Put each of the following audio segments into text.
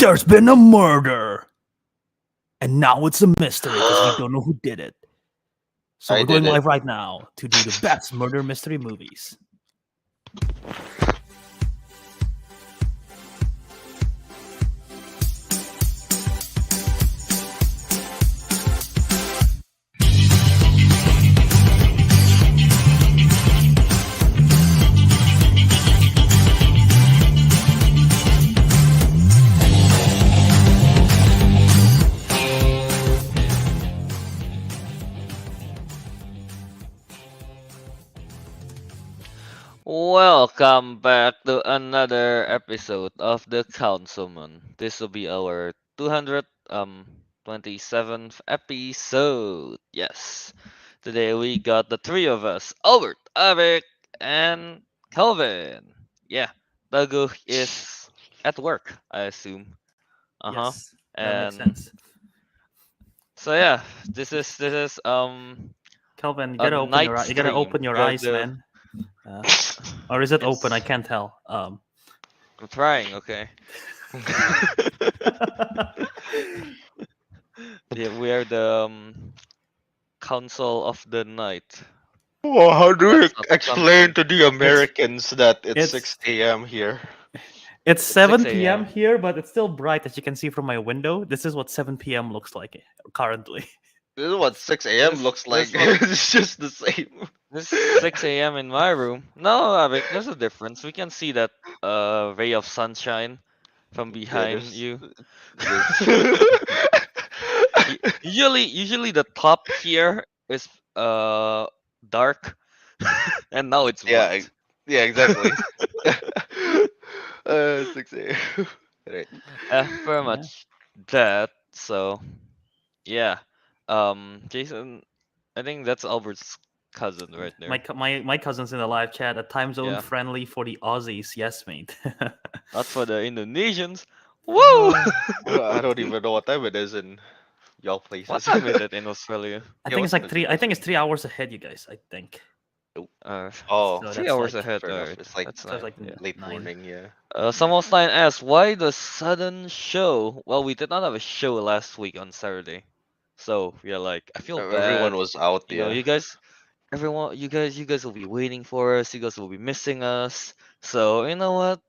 There's been a murder. And now it's a mystery because we don't know who did it. So we're going live right now to do the best murder mystery movies. Welcome back to another episode of the Councilmen. This will be our 227th episode. Yes. Today we got the three of us, Albert, Ariq, and Kelvin. Yeah. Teguh is at work, I assume. Yes, that makes And sense. so yeah, this is Kelvin, you a gotta open your night you gotta stream. open your eyes, man. Or is it open? I It's can't tell. I'm trying, okay. Yeah, we are the Council of the Night. Well, how do we That's not explain something. to the Americans that it's it's 6 a.m. here? it's It's 6 7 p.m. a.m. here, but it's still bright as you can see from my window. This is what 7 p.m. looks like currently. This is what 6 a.m. This looks like. this what It's just the same. this 6 a.m. in my room. No, Avik, there's a difference. We can see that ray of sunshine from Yeah, behind you. there's Usually the top here is dark, and now it's yeah, bright. yeah, exactly. 6 a.m. Right. Very Yeah. much that. So yeah, Jason, I think that's Albert's cousin right there. My cousin's in the live chat. A time zone Yeah, friendly for the Aussies. Yes, mate. not for the Indonesians. Woo! I don't even know what time it is in y'all What places. time is it in Australia? I Yeah, think what it's time like is it? I think it's 3 hours ahead, you guys. I think. Oh, So Three that's hours like ahead. fair enough. Alright, It's like that's so nice. it's like Yeah. late 9. morning, yeah. Someone's line asked, why the sudden show? Well, we did not have a show last week on Saturday, so we are like, I feel Everyone bad. was out, You know, yeah. you guys will be waiting for us. You guys will be missing us. So you know what?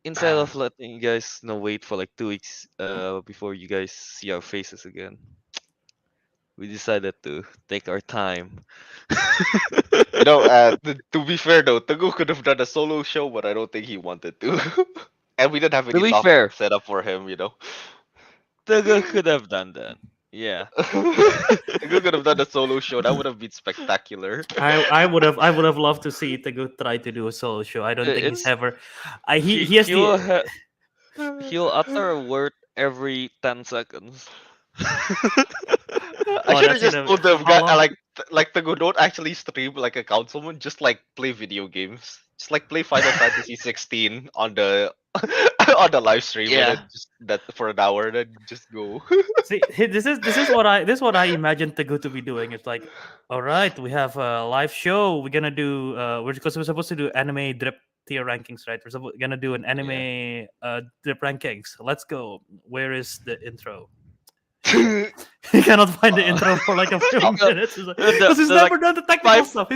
Instead of letting you guys wait for like 2 weeks before you guys see our faces again, we decided to take our time. You know, to be fair though, Teguh could have done a solo show, but I don't think he wanted to. And we didn't have To any be topic fair, set up for him, you know. Teguh could have done that. Yeah. Teguh could have done a solo show. That would have been spectacular. I would have loved to see Teguh try to do a solo show. I don't think he's It's ever. He has he will the. he'll utter a word every 10 seconds. I Oh, should have that's just gonna. told them, How long? like Teguh, don't actually stream like a councilman. Just like play video games. Just like play Final Fantasy 16 on the on the live stream, and Yeah. then just that for an hour, and then just go. See, this is what I imagine Teguh to be doing. It's like, all right, we have a live show. We're gonna do. We're supposed to do anime drip tier rankings, right? Gonna do an Yeah. anime drip rankings. Let's go. Where is the intro? He cannot find the intro for like a few minutes because he's never like done the technical five- stuff.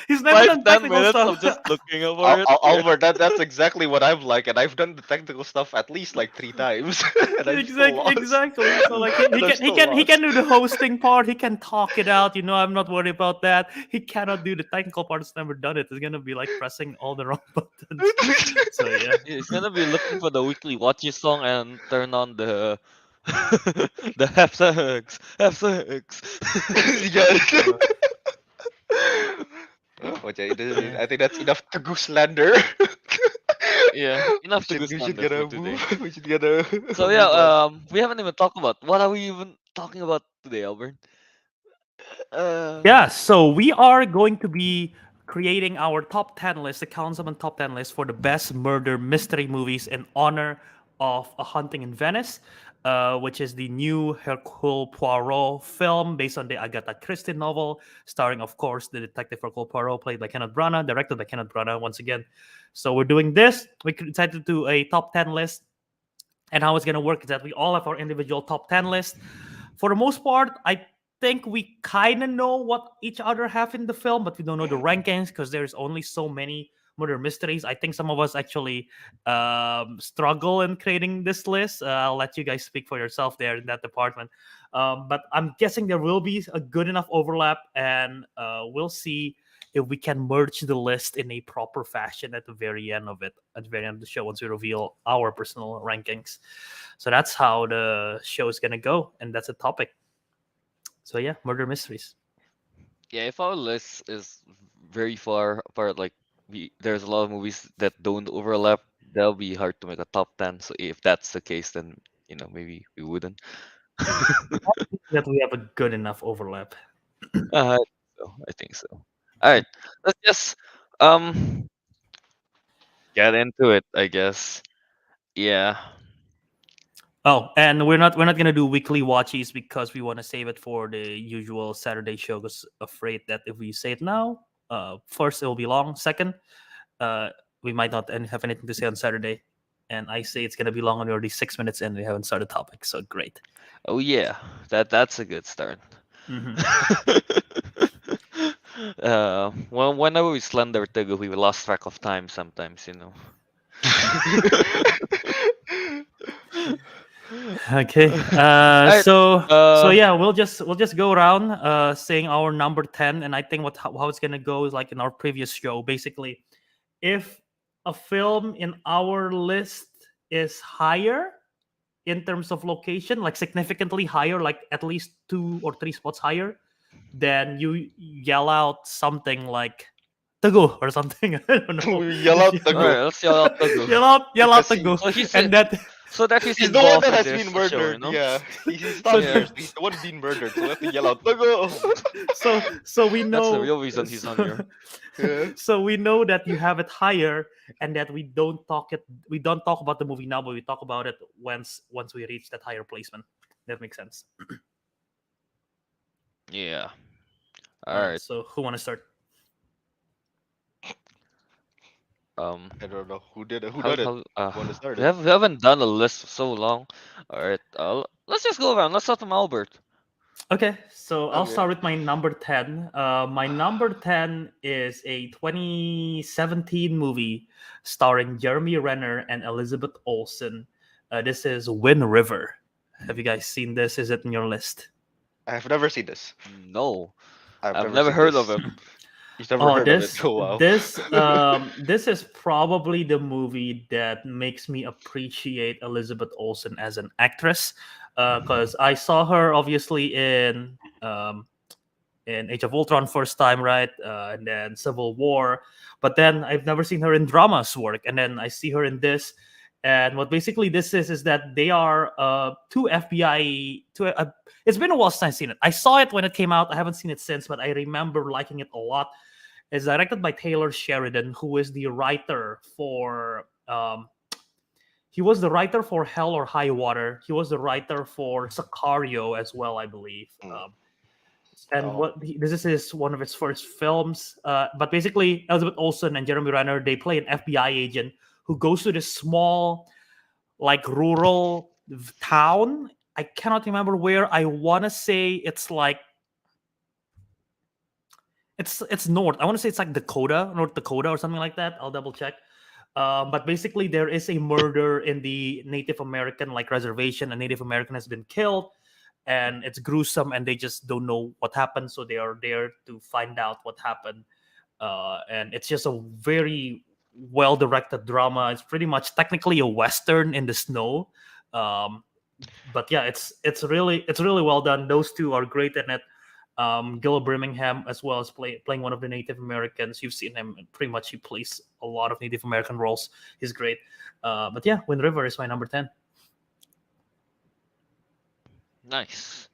He's never done 10 technical minutes stuff. of just looking over it. Albert, that's exactly what I'm like, and I've done the technical stuff at least like 3 times, and I'm still lost. Exactly. So like And I'm still he can lost. do the hosting part. He can talk it out. You know, I'm not worried about that. He cannot do the technical part. He's never done it. It's gonna be like pressing all the wrong buttons. So yeah. He's gonna be looking for the weekly watchy song and turn on the the hashtags. Yeah. Okay, I think that's enough to goose slander. Yeah, enough to We go should slander get for a today. move. We should get a. So move yeah, on. we haven't even talked about what are we even talking about today, Albert? Yeah, so we are going to be creating our top 10 list, the Councilman top 10 list for the best murder mystery movies in honor of A Haunting in Venice, which is the new Hercule Poirot film based on the Agatha Christie novel, starring, of course, the detective Hercule Poirot, played by Kenneth Branagh, directed by Kenneth Branagh once again. So we're doing this. We decided to do a top 10 list. And how it's going to work is that we all have our individual top 10 list. For the most part, I think we kind of know what each other have in the film, but we don't know the rankings because there's only so many murder mysteries. I think some of us actually struggle in creating this list. I'll let you guys speak for yourself there in that department. But I'm guessing there will be a good enough overlap, and we'll see if we can merge the list in a proper fashion at the very end of it, at the very end of the show, once we reveal our personal rankings. So that's how the show is gonna go, and that's a topic. So yeah, murder mysteries. Yeah, if our list is very far apart, like there's a lot of movies that don't overlap, that'll be hard to make a top 10. So if that's the case, then maybe we wouldn't. That we have a good enough overlap. Uh, I think so. All right, let's just um get into it, I guess. Yeah. Oh, and we're not gonna do weekly watchies because we want to save it for the usual Saturday show. Because afraid that if we say it now, first it will be long. Second, we might not have anything to say on Saturday. And I say it's gonna be long, and we're already 6 minutes in. We haven't started topic, so great. Oh yeah, that's a good start. Mhm. Whenever we slender Teguh, we lost track of time sometimes, Okay. Alright, So yeah, we'll just go around saying our number 10, and I think how it's gonna go is like in our previous show. Basically, if a film in our list is higher in terms of location, like significantly higher, like at least 2 or 3 spots higher, then you yell out something like "Teguh" or something. I don't know. We yell out alright, Teguh. let's yell out Teguh. Yell out Because Teguh, So he's and that. so that he's He's the one involved that in has this been show, murdered. Yeah, he's not Yeah. here. He's the one being murdered. So we have to yell out Teguh. So we know That's the real reason he's on here. Yeah. So we know that you have it higher, and that we don't talk about the movie now, but we talk about it once we reach that higher placement. That makes sense. Yeah. All right. Alright. So who want to start? I don't know who did it. Who How did it? how Want to start we it? haven't done a list for so long. Alright. Let's just go around. Let's start from Albert. Okay, so I'll Okay. start with my number 10. My number 10 is a 2017 movie starring Jeremy Renner and Elizabeth Olsen. This is Wind River. Have you guys seen this? Is it in your list? I've never seen this. No, I've I've never never seen heard this. of him. You've never Oh, heard of it. this Oh wow. this is probably the movie that makes me appreciate Elizabeth Olsen as an actress, because I saw her obviously in Age of Ultron first time, right, and then Civil War, but then I've never seen her in dramas work, and then I see her in this. And what basically this is that they are two FBI. It's been a while since I've seen it. I saw it when it came out. I haven't seen it since, but I remember liking it a lot. It's directed by Taylor Sheridan, who is the writer for. He was the writer for Hell or High Water. He was the writer for Sicario as well, I believe. Mm. And Oh. this is one of his first films. But basically, Elizabeth Olsen and Jeremy Renner, they play an FBI agent who goes to this small, like rural town. I cannot remember where. I want to say it's like it's north. I want to say it's like North Dakota or something like that. I'll double check. But basically, there is a murder in the Native American like reservation. A Native American has been killed, and it's gruesome, and they just don't know what happened. So they are there to find out what happened. And it's just a very well directed drama. It's pretty much technically a western in the snow. Um, but yeah, it's really well done. Those two are great in it. Gil Birmingham as well as playing one of the Native Americans. You've seen him, and pretty much he plays a lot of Native American roles. He's great. But yeah, Wind River is my number 10. Nice.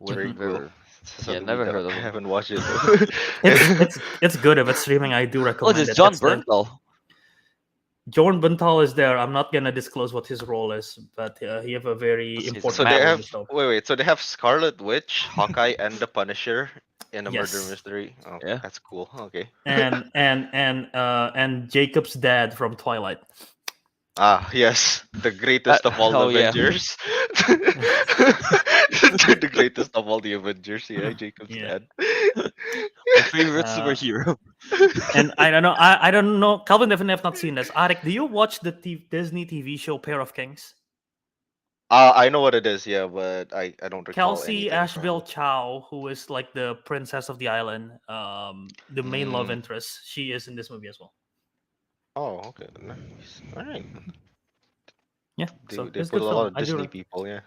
Very Wind cool. River. So Yeah, the never movie that heard of I him. haven't watched it though. It's good if it's streaming. I do Oh, recommend this it. John It's the- Bernthal. Jordan Bental is there. I'm not gonna disclose what his role is, but he have a very He's important So Matt. they role in have the show. wait. So they have Scarlet Witch, Hawkeye, and the Punisher in a murder Yes. mystery. Oh, Yeah. that's cool. Okay. And Jacob's dad from Twilight. Ah, yes, the greatest of all Oh yeah, Avengers. The greatest of all the Avengers. Yeah, Jacob's Yeah. dad. my favorite Uh, superhero. and I don't know. I don't know. Calvin definitely have not seen this. Arik, do you watch the Disney TV show Pair of Kings? I know what it is, yeah, but I don't recall Kelsey anything Asheville from. Chow, who is like the princess of the island, the main love Mm. interest, she is in this movie as well. Oh, okay, nice. All right. Yeah, so They it's a put good a lot film. of Disney people, yeah.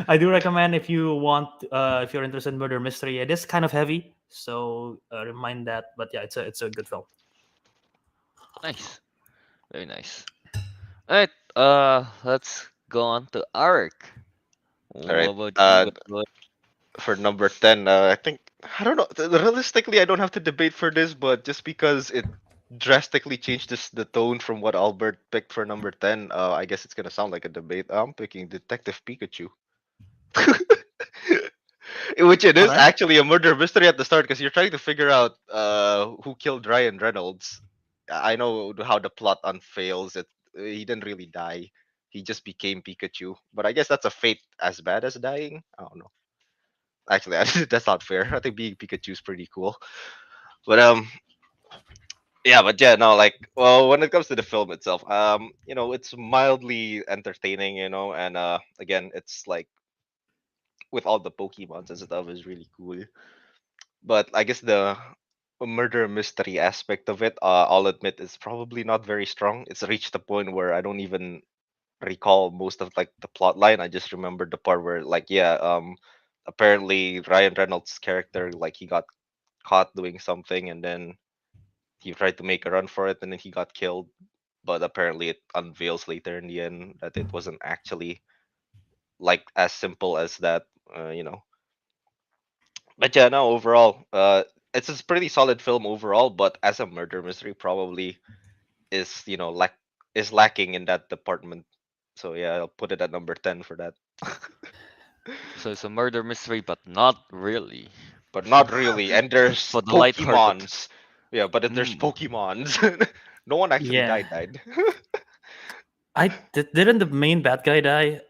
I do recommend if you want, if you're interested in murder mystery. It is kind of heavy, so remind that. But yeah, it's a good film. Nice, very nice. All right, let's go on to Ariq. All What right. about you? What? For number 10, I think I don't know. Realistically, I don't have to debate for this, but just because it drastically changed the tone from what Albert picked for number 10, I guess it's gonna sound like a debate. I'm picking Detective Pikachu. Which it All is right. actually a murder mystery at the start because you're trying to figure out who killed Ryan Reynolds. I know how the plot unfails. He didn't really die. He just became Pikachu. But I guess that's a fate as bad as dying. I don't know. Actually, that's not fair. I think being Pikachu is pretty cool. But yeah, but yeah, no, like, well, when it comes to the film itself, it's mildly entertaining, and again, it's like with all the Pokemons and stuff is really cool. But I guess the murder mystery aspect of it, I'll admit, is probably not very strong. It's reached the point where I don't even recall most of like the plot line. I just remember the part where, like, yeah, apparently Ryan Reynolds' character, like, he got caught doing something, and then he tried to make a run for it, and then he got killed. But apparently, it unveils later in the end that it wasn't actually like as simple as that. But yeah, no, overall, it's a pretty solid film overall. But as a murder mystery, probably is is lacking in that department. So yeah, I'll put it at number 10 for that. So it's a murder mystery, but not really. But not really. And there's For the lighthearted. Pokemons. Yeah, but if there's Mm. Pokemons, no one actually Yeah, died. didn't the main bad guy die?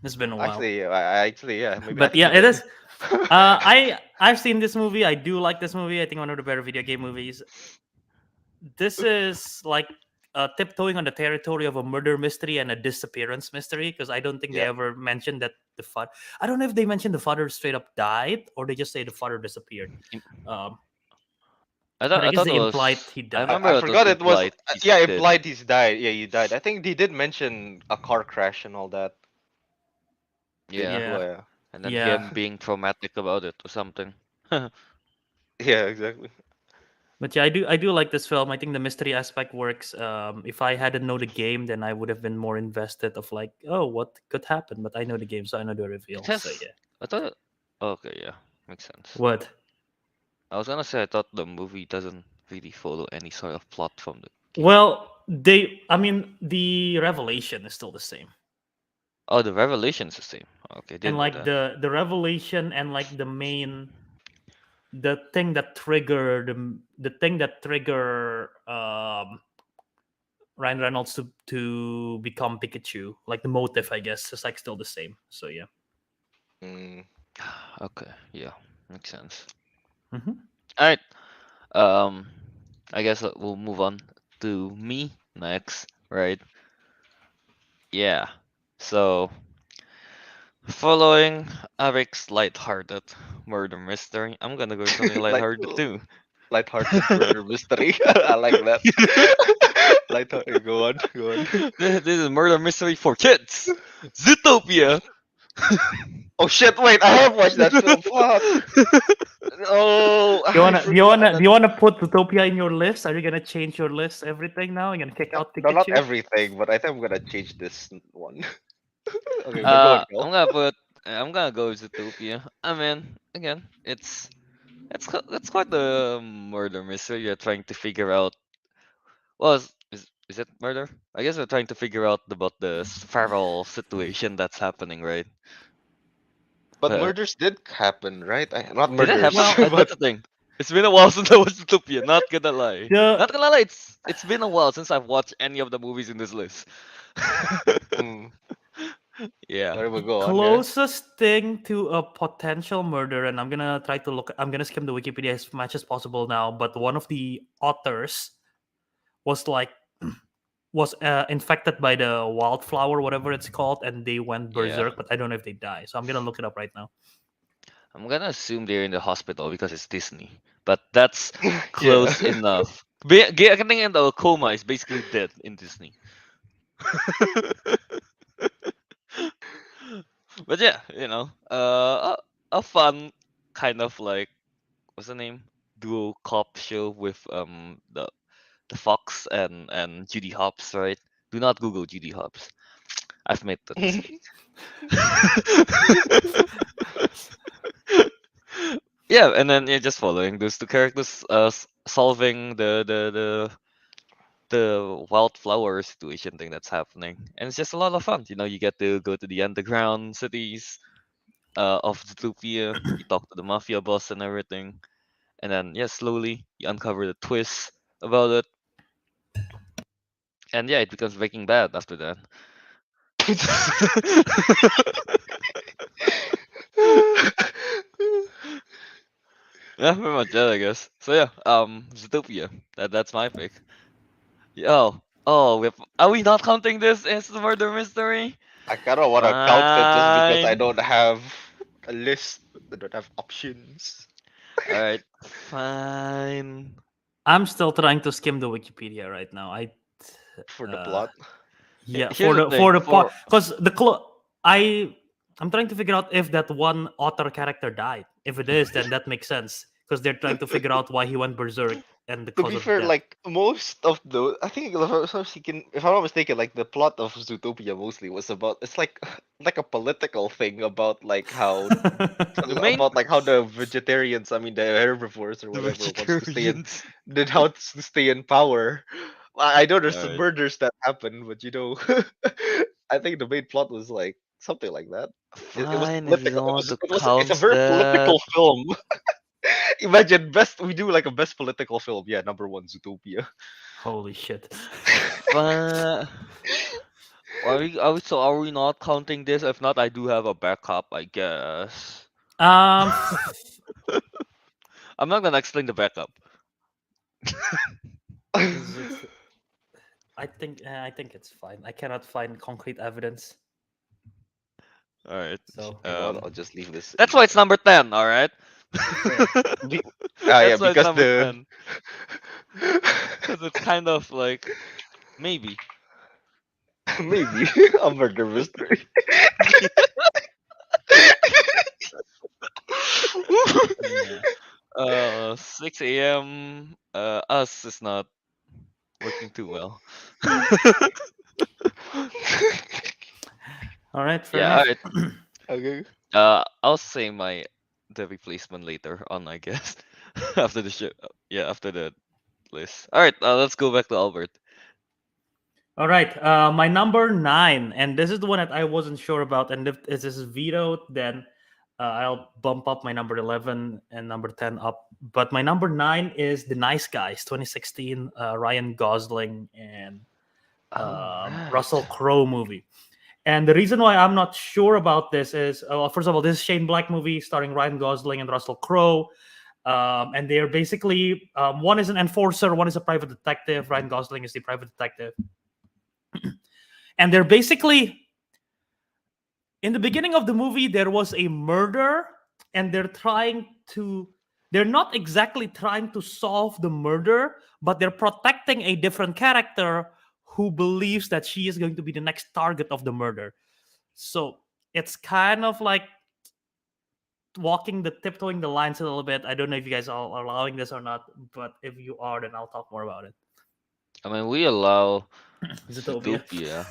It's been a while, Actually, yeah, maybe I but think yeah, he it did. is. I've seen this movie. I do like this movie. I think one of the better video game movies. This is like tiptoeing on the territory of a murder mystery and a disappearance mystery because I don't think they Yeah. ever mentioned that the father. I don't know if they mentioned the father straight up died or they just say the father disappeared. Im- Um, I but thought I I guess thought it they implied was. he I died. I remember it was forgot it was implied he's yeah, dead. implied he's died. Yeah, he died. I think they did mention a car crash and all that. They Yeah, Yeah, yeah. and then yeah. him being traumatic about it or something. Yeah, exactly. But yeah, I do like this film. I think the mystery aspect works. If I hadn't know the game, then I would have been more invested of like, oh, what could happen? But I know the game, so I know the It reveal. So has. yeah. I thought. Okay, yeah, makes sense. What? I was gonna say I thought the movie doesn't really follow any sort of plot from the game. Well, I mean, the revelation is still the same, Oh, the revelation's the same. Okay, and didn't know like that. the revelation and like the thing that triggered the thing that trigger Ryan Reynolds to become Pikachu, like the motive, I guess, is like still the same. So yeah. Mm. Okay, yeah, makes sense. Hmm. All right. Um, I guess we'll move on to me next, right? Yeah. So, following Eric's lighthearted murder mystery, I'm gonna go with something Like lighthearted too. lighthearted murder mystery. I like that. Lighthearted. Go on. Go on. This is a murder mystery for kids. Zootopia. Oh shit! Wait, I have watched that film. Fuck. Oh, Do you I wanna do you forgot wanna do that. you wanna put Utopia in your list? Are you gonna change your list everything now? You're gonna kick No, out no, not Pikachu? everything, but I think I'm gonna change this one. Okay, but go on, I'm Kel. gonna put. I'm gonna go with Zootopia. I mean, again, it's quite the murder mystery. You're trying to figure out. Well, is it murder? I guess we're trying to figure out about the feral situation that's happening, right? But Uh, murders did happen, right? Not did it happen? murders, Well, That's but the thing. It's been a while since I watched Zootopia. Not gonna lie. The Not gonna lie. It's been a while since I've watched any of the movies in this list. Mm. Yeah. Sorry, but go on, guys. closest thing to a potential murder, and I'm gonna try to look. I'm gonna skim the Wikipedia as much as possible now. But one of the authors was like was infected by the wildflower, whatever it's called, and they went Yeah. berserk. But I don't know if they die. So I'm gonna look it up right now. I'm gonna assume they're in the hospital because it's Disney. But that's Yeah. close enough. Getting in a coma is basically dead in Disney. But yeah, a fun kind of like what's the name? Duo cop show with the Fox and Judy Hopps, right? Do not Google Judy Hopps. I've made that mistake. Yeah, and then just following those two characters, solving the wildflower situation thing that's happening, and it's just a lot of fun. You get to go to the underground cities of Zootopia. You talk to the mafia boss and everything, and then slowly you uncover the twist about it, and it becomes Breaking Bad after that. Yeah, pretty much that, I guess. So yeah, Zootopia. That's my pick. Are we not counting this as the murder mystery? I kind of want to count it just because I Fine. don't have a list. I don't have options All right, fine. I'm still trying to skim the Wikipedia right now. for the Uh, plot. yeah, Here's the for thing. the part because I'm trying to figure out if that one otter character died. If it is, then that makes sense because they're trying to figure out why he went berserk and the To cause be of fair, death. like most of the, I think if I'm not mistaken, like the plot of Zootopia mostly was about it's like like a political thing about like how The main how the vegetarians, I mean the herbivores or the whatever, wants to stay in vegetarians. did how to stay in power. I know there's All some right, murders that happen, but I think the main plot was like something like that. It was fine if you political. don't want to It's a count very that. political film. Imagine best we do like a best political film. Yeah, number one, Zootopia. Holy shit. Fine. Are we not counting this? If not, I do have a backup, I guess. um, I'm not gonna explain the backup. Zoot- I think it's fine. I cannot find concrete evidence. All right. So You know what? I'll just leave this That's in why it's there. number 10. All right. Be- yeah, That's why it's because number the 10. Because it's kind of like maybe. maybe a murder mystery. 6 a.m. Us is not working too well. all right, fair Yeah. All enough. right. Okay. I'll say the replacement later on, I guess. After the show. Yeah, after the list. All right. Let's go back to Albert. All right, my number 9, and this is the one that I wasn't sure about. And if this is vetoed, then I'll bump up my number 11 and number 10 up. But my number 9 is The Nice Guys, 2016, Ryan Gosling and All Russell right. Crowe movie. And the reason why I'm not sure about this is, first of all, this is Shane Black movie starring Ryan Gosling and Russell Crowe. And they're basically one is an enforcer, one is a private detective. Ryan Gosling is the private detective, and they're basically in the beginning of the movie there was a murder, and they're not exactly trying to solve the murder, but they're protecting a different character who believes that she is going to be the next target of the murder. So it's kind of like tiptoeing the lines a little bit. I don't know if you guys are allowing this or not, but if you are, then I'll talk more about it. I mean, we allow Zootopia. Zootopia.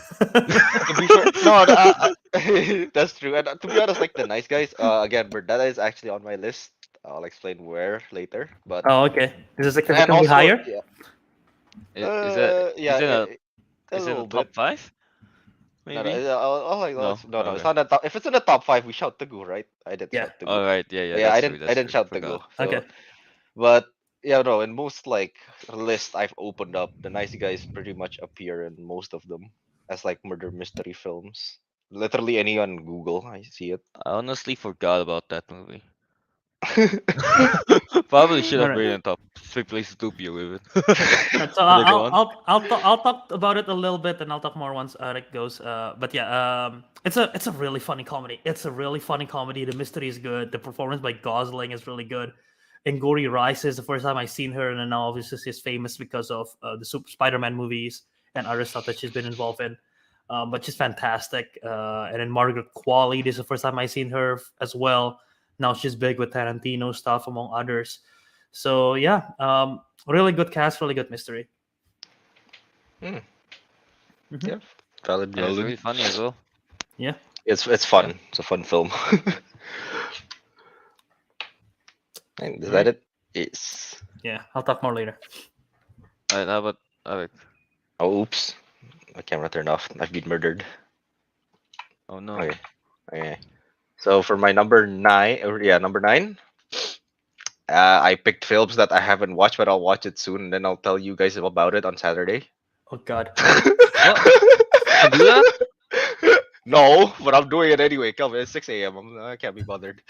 To be fair, no, that's true. And to be honest, like the nice guys, again, that is actually on my list. I'll explain where later. But Oh, okay. Is it and significantly also, higher? yeah, Is it yeah, a is it in the little bit. top 5? No, no, Maybe. no, No. no, it's Okay. not the top. If it's in the top five, we shout Teguh, right? I did Yeah. shout Teguh. All right. Yeah. Yeah, That's true. I That's didn't true. shout Forgot. Teguh. So Okay. But yeah, no, in most like lists I've opened up, the nice guys pretty much appear in most of them as like murder mystery films. Literally any on Google, I see it. I honestly forgot about that movie. Probably should have Alright. been on top. Replace Zootopia with it. Right, so But go on. I'll talk about it a little bit, and I'll talk more once Eric goes. But yeah, it's a really funny comedy. It's a really funny comedy. The mystery is good. The performance by Gosling is really good. And Gory Rice is the first time I seen her, and then now obviously she's famous because of the Super Spider-Man movies and other stuff that she's been involved in. But she's fantastic. And then Margaret Qualley, this is the first time I seen her as well. Now she's big with Tarantino stuff, among others. So yeah, really good cast, really good mystery. Hmm. Mhm. Yeah, valid, Yeah, it's valid. really funny as well. Yeah. It's fun. It's a fun film. And is that Alright. it? Yes. Yeah, I'll talk more later. Alright, how about Alec? Oh, oops. My camera turned off. I've been murdered. Oh no. Okay. Okay. So for my number 9, or yeah, number 9, I picked films that I haven't watched, but I'll watch it soon, and then I'll tell you guys about it on Saturday. Oh God. What? Can do that? No, but I'm doing it anyway. Kelvin, it's 6 a.m. I can't be bothered.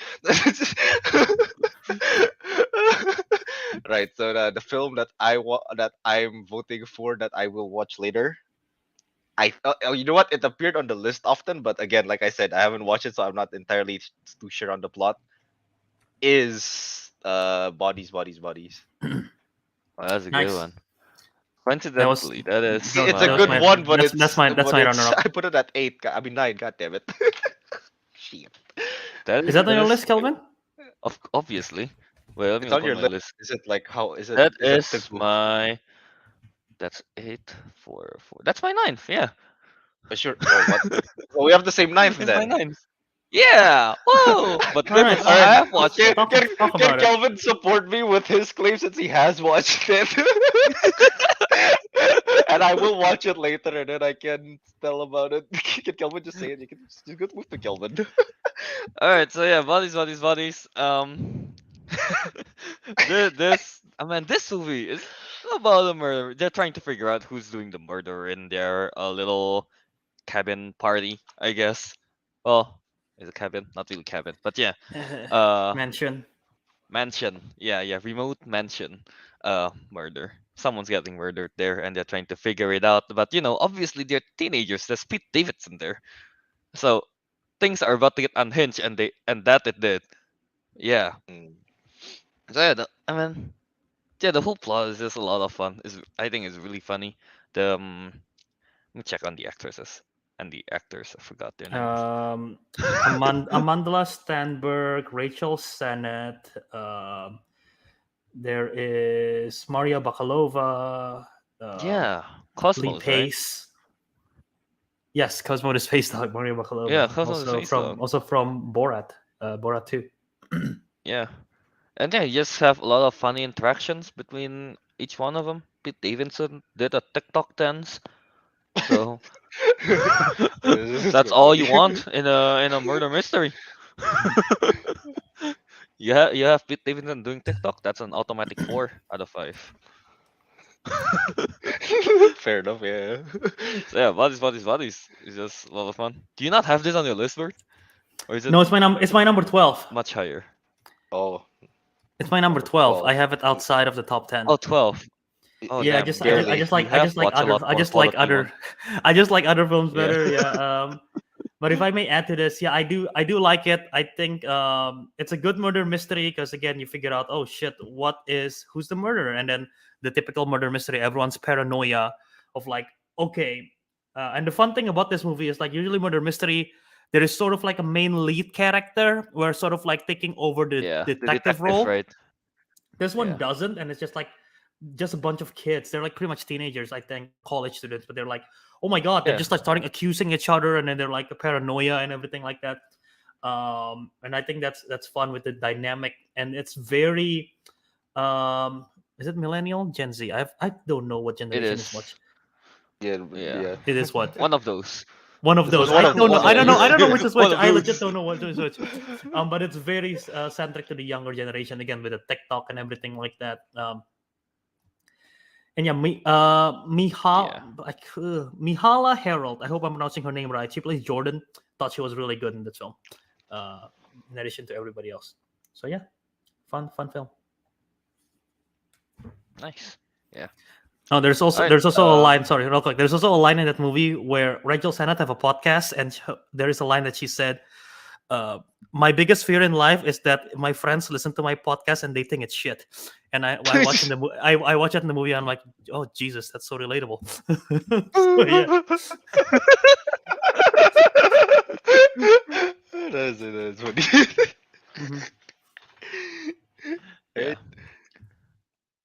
Right. So the film that that I'm voting for that I will watch later. I thought, oh, you know what? It appeared on the list often, but again, like I said, I haven't watched it, so I'm not entirely too sure on the plot. Is Bodies, Bodies, Bodies. Oh, that's a Nice. good one. That was Coincidentally, that is. that was- It's a that was good my- one, but that's my runner up. I put it at 8. I mean 9. God damn it. Shit. Is that on your list, Kelvin? Obviously. Well, let me It's on open your my list. list. Is it like how is it? That is it is my. That's 8, 4, 4. That's my 9th. Yeah. sure. Oh, what? Well, we have the same ninth It's my then. 9th. Yeah. Whoa. But All right. difference, I have watched Can, it. Talk can, about can it. Kelvin support me with his claim since he has watched it? And I will watch it later, and then I can tell about it. Can Kelvin just say it? You can just go move to Kelvin. All right. So yeah, bodies. I mean, this movie is about a murder. They're trying to figure out who's doing the murder in their little cabin party, I guess. Well, it's a cabin, not really cabin, but yeah, Mention. mansion. Yeah, remote mansion. Murder. Someone's getting murdered there, and they're trying to figure it out. But obviously they're teenagers. There's Pete Davidson there, so things are about to get unhinged, and that it did. Yeah. Mm. So yeah, I mean, yeah, the whole plot is just a lot of fun. I think it's really funny. The let me check on the actresses and the actors. I forgot their names. Amandla Stenberg, Rachel Sennett. There is Maria Bakalova. Yeah, Lee Cosmos, right? Pace. Yes, Cosmo the Space Dog, Maria Bakalova. Yeah, Cosmo the Space Dog. Also from Borat. Borat 2. Yeah, and yeah, you just have a lot of funny interactions between each one of them. Pete Davidson did a TikTok dance, so This is that's good all funny. you want in a murder mystery. you have Pete Davidson doing TikTok. That's an automatic 4 out of 5. Fair enough, yeah. So yeah, bodies is just a lot of fun. Do you not have this on your list, Bert? Or is it No, it's my number 12. much higher? Oh, It's my number Number 12. 12. I have it outside of the top 10. Oh, 12. Oh, Yeah, damn, barely. I just like you have watched a other lot I more just like quality other ones. I just like other films Yeah. better. Yeah. But if I may add to this, yeah, I do like it. I think it's a good murder mystery because again, you figure out, oh shit, who's the murderer, and then the typical murder mystery, everyone's paranoia of like, okay. And the fun thing about this movie is like usually murder mystery, there is sort of like a main lead character where sort of like taking over the Yeah, the detective role. right? This one Yeah. doesn't, and it's just like just a bunch of kids. They're like pretty much teenagers, I think, college students, but they're like, oh my god, they're Yeah. just like starting accusing each other, and then they're like a paranoia and everything like that. And I think that's fun with the dynamic, and it's very is it millennial, Gen Z? I don't know what It generation is is. much. yeah, Yeah. It is what? One of those. One of This was those. one I of don't know. one of I don't know. I those. don't know which is which. One of I legit those. don't know which is which. But it's very centric to the younger generation again with the TikTok and everything like that. And yeah, Yeah. Mihala Harold. I hope I'm pronouncing her name right. She plays Jordan. Thought she was really good in this film. In addition to everybody else. So yeah, fun film. Nice. Yeah. Oh, there's also All right. there's also a line. Sorry, real quick. There's also a line in that movie where Rachel Sennett have a podcast, and there is a line that she said, "My biggest fear in life is that my friends listen to my podcast and they think it's shit." And I watch in the I watch it in the movie. And I'm like, oh Jesus, that's so relatable. So yeah. That's funny. Mhm. Yeah. Right?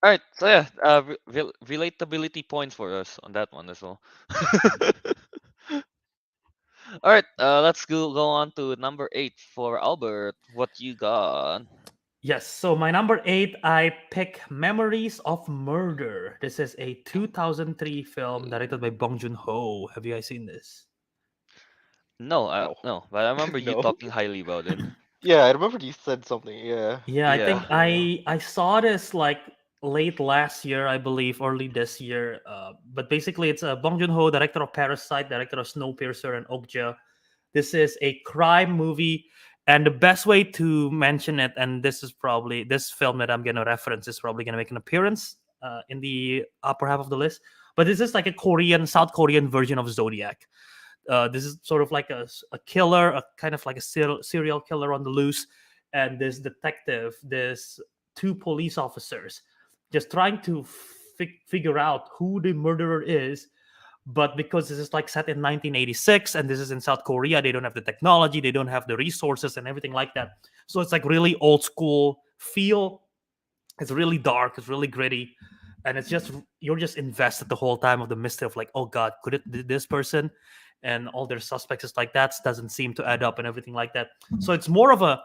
All right. So yeah, relatability points for us on that one as well. All right. Let's go on to number 8 for Albert. What you got? Yes. So my number 8, I pick Memories of Murder. This is a 2003 film directed by Bong Joon Ho. Have you guys seen this? No, No. no. But I remember you No. talking highly about it. Yeah, I remember you said something. Yeah. Yeah, I Yeah. think I saw this like late last year, I believe, early this year. But basically, it's a Bong Joon Ho, director of Parasite, director of Snowpiercer and Okja. This is a crime movie, and the best way to mention it, and this film that I'm gonna reference is probably gonna make an appearance in the upper half of the list. But this is like a South Korean version of Zodiac. This is sort of like a killer, a kind of like a serial killer on the loose, and this detective, this two police officers, just trying to figure out who the murderer is. But because this is like set in 1986 and this is in South Korea, they don't have the technology, they don't have the resources and everything like that. So it's like really old school feel. It's really dark, it's really gritty, and it's just you're just invested the whole time of the mystery of like, oh god, could it be this person? And all their suspects is like that doesn't seem to add up and everything like that. So it's more of a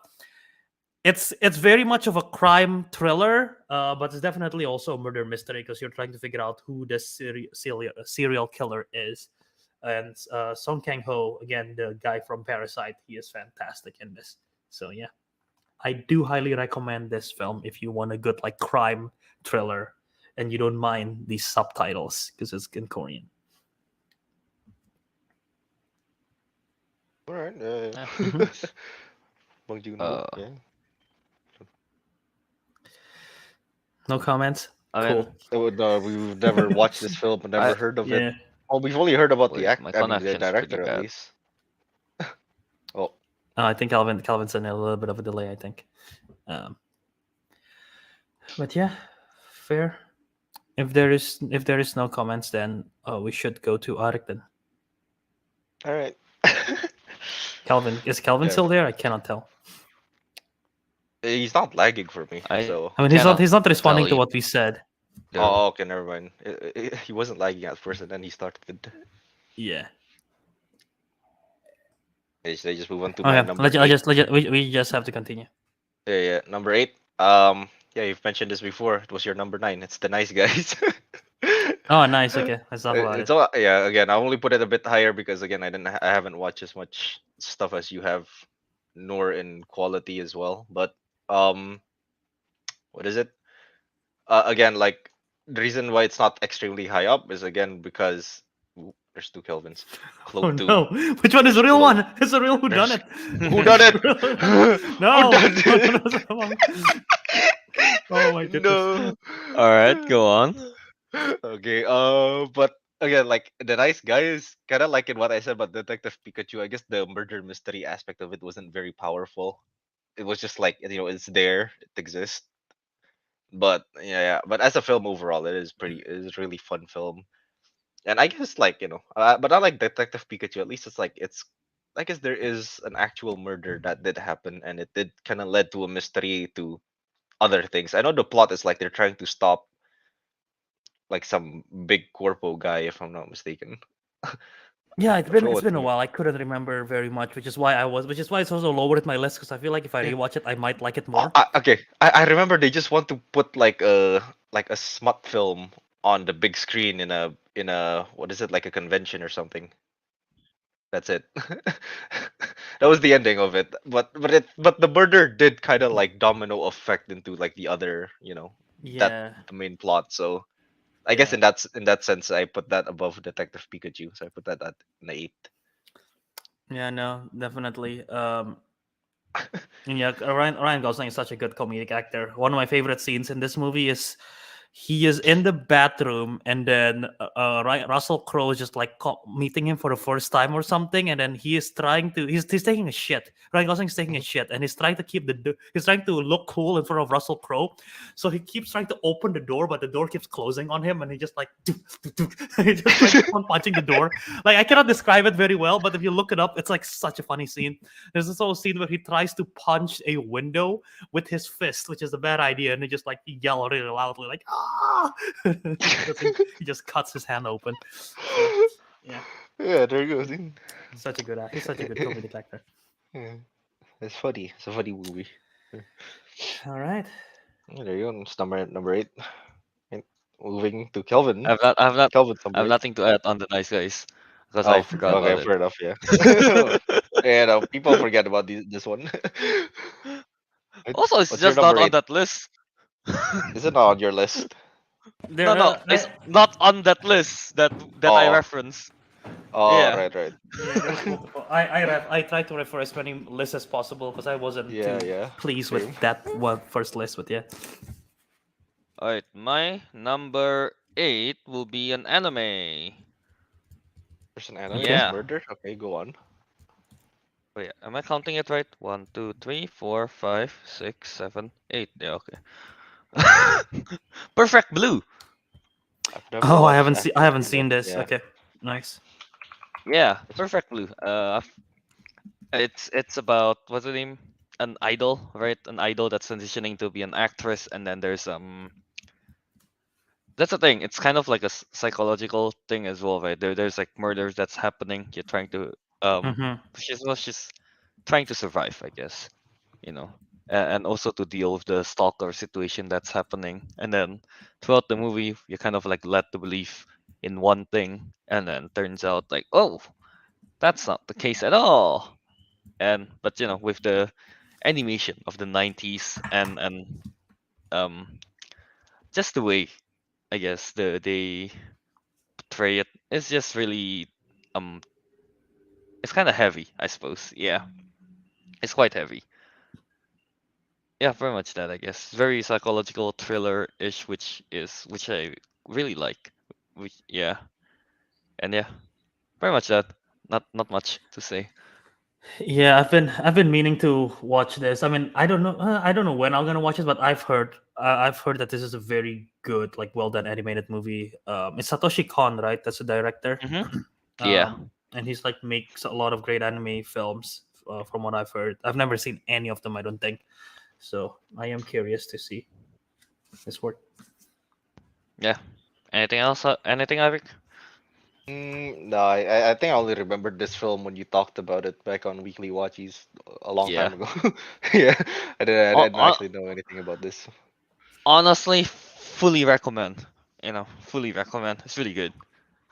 it's very much of a crime thriller, but it's definitely also a murder mystery because you're trying to figure out who this serial killer is. And Song Kang Ho, again, the guy from Parasite, he is fantastic in this. So yeah, I do highly recommend this film if you want a good like crime thriller and you don't mind these subtitles because it's in Korean. All right. Yeah. Bong Joon-ho. Uh, Yeah. No comments. I mean, Cool. We've never watched this film and never I heard of it. Yeah. Oh, we've only heard about the wait, my the connection's pretty director at bad. least. Oh, I think Calvin's in a little bit of a delay. I think. But yeah, fair. If there is no comments, then we should go to Ariq then. all right. Calvin, is Calvin Yeah. still there? I cannot tell. He's not lagging for me, I so. I mean, cannot he's not responding tell to you. what we said. The- Oh, okay, never mind. He wasn't lagging at first, and then he started. Yeah. They just move on to my Okay. number Let's eight. just we just have to continue. Yeah, number 8. Yeah, you've mentioned this before. It was your number 9. It's The Nice Guys. Oh, nice. Okay, let's talk about It's it. all, yeah. Again, I only put it a bit higher because again, I haven't watched as much stuff as you have, nor in quality as well. But what is it? Again, like the reason why it's not extremely high up is again because ooh, there's 2 Kelvins. Oh Cloak 2. no! Which one is the real Cloak. one? It's the real who done it. Who done it? No! Who done it? Oh my goodness. No. All right, go on. Okay. But again, like the Nice Guys, kind of like in what I said about Detective Pikachu. I guess the murder mystery aspect of it wasn't very powerful. It was just like it's there, it exists. But yeah. But as a film overall, it is really fun film. And I guess like but not like Detective Pikachu. At least it's I guess there is an actual murder that did happen, and it did kind of led to a mystery to other things. I know the plot is like they're trying to stop like some big corpo guy, if I'm not mistaken. Yeah, I forgot it's what been a he- while. I couldn't remember very much, which is why it's also lower at my list because I feel like if I Yeah. rewatch it, I might like it Oh, more. okay, I remember they just want to put like a smut film on the big screen in a what is it, like a convention or something. That's it. That was the ending of it. But the murder did kind of like domino effect into like the other, that Yeah, the main plot. So I guess yeah, in that sense, I put that above Detective Pikachu. So I put that at an 8. yeah. No, definitely. And yeah, Ryan Gosling is such a good comedic actor. One of my favorite scenes in this movie is he is in the bathroom, and then Russell Crowe is just like meeting him for the first time or something, and then he is trying to he's taking a shit. Ryan Gosling is taking a Mhm. shit, and he's trying to he's trying to look cool in front of Russell Crowe, so he keeps trying to open the door, but the door keeps closing on him, and he just like he just like keep on punching the door. Like I cannot describe it very well, but if you look it up, it's like such a funny scene. There's this whole scene where he tries to punch a window with his fist, which is a bad idea, and he just like he yell really loudly, like ah! Because he just cuts his hand open. So, yeah, Yeah, there you go. such a good act. He's such a good comedic actor. Yeah, it's funny. It's a funny movie. All right. Yeah, there you go. It's number 8. And moving to Kelvin. I've not, I've not, Kelvin's I number have 8. nothing to add on the Nice Guys because I Oh, forgot okay, about fair enough. Yeah. it. Yeah, no, people forget about this one. Also, it's What's your just not number on 8? that list. Is it not on your list? There, No, no, it's not on that list that I Oh, reference. oh, Yeah. right, right. yeah, there's multiple. I tried to refer as many lists as possible because I wasn't Yeah, too yeah. pleased with Same. that one first list. But yeah, All right, my number 8 will be an anime. There's an anime okay. that's Yeah. murder. Okay, go on. Wait, am I counting it right? 1, 2, 3, 4, 5, 6, 7, 8. Yeah, okay. Perfect Blue. I've never Oh, watched. I Actually haven't seen it. seen this. Yeah. Okay, nice. Yeah, It's, Perfect Blue. It's about what's the name? An idol, right? An idol that's transitioning to be an actress, and then there's that's the thing. It's kind of like a psychological thing as well, right? There's like murders that's happening. You're trying to Mm-hmm. she's trying to survive, I guess, you know, and also to deal with the stalker situation that's happening. And then throughout the movie, you're kind of like led to believe in one thing, and then turns out like, oh, that's not the case at all. And but with the animation of the 90s and um just the way I guess they portray it is just really um it's kind of heavy, I suppose. Yeah, it's quite heavy. Yeah, very much that, I guess. Very psychological thriller-ish, which I really like. Which yeah, and yeah, very much that. Not much to say. Yeah, I've been meaning to watch this. I mean, I don't know when I'm gonna watch it, but I've heard that this is a very good, like, well done animated movie. It's Satoshi Kon, right? That's the director. Mm-hmm. Yeah. And he's like makes a lot of great anime films. From what I've heard, I've never seen any of them. I don't think so. I am curious to see this work. Yeah. Anything else? Anything, Ariq? no, I think I only remembered this film when you talked about it back on Weekly Watchies a long Yeah. time ago. Yeah, I Hon- didn't hon- actually know anything about this. Honestly, fully recommend. Fully recommend. It's really good.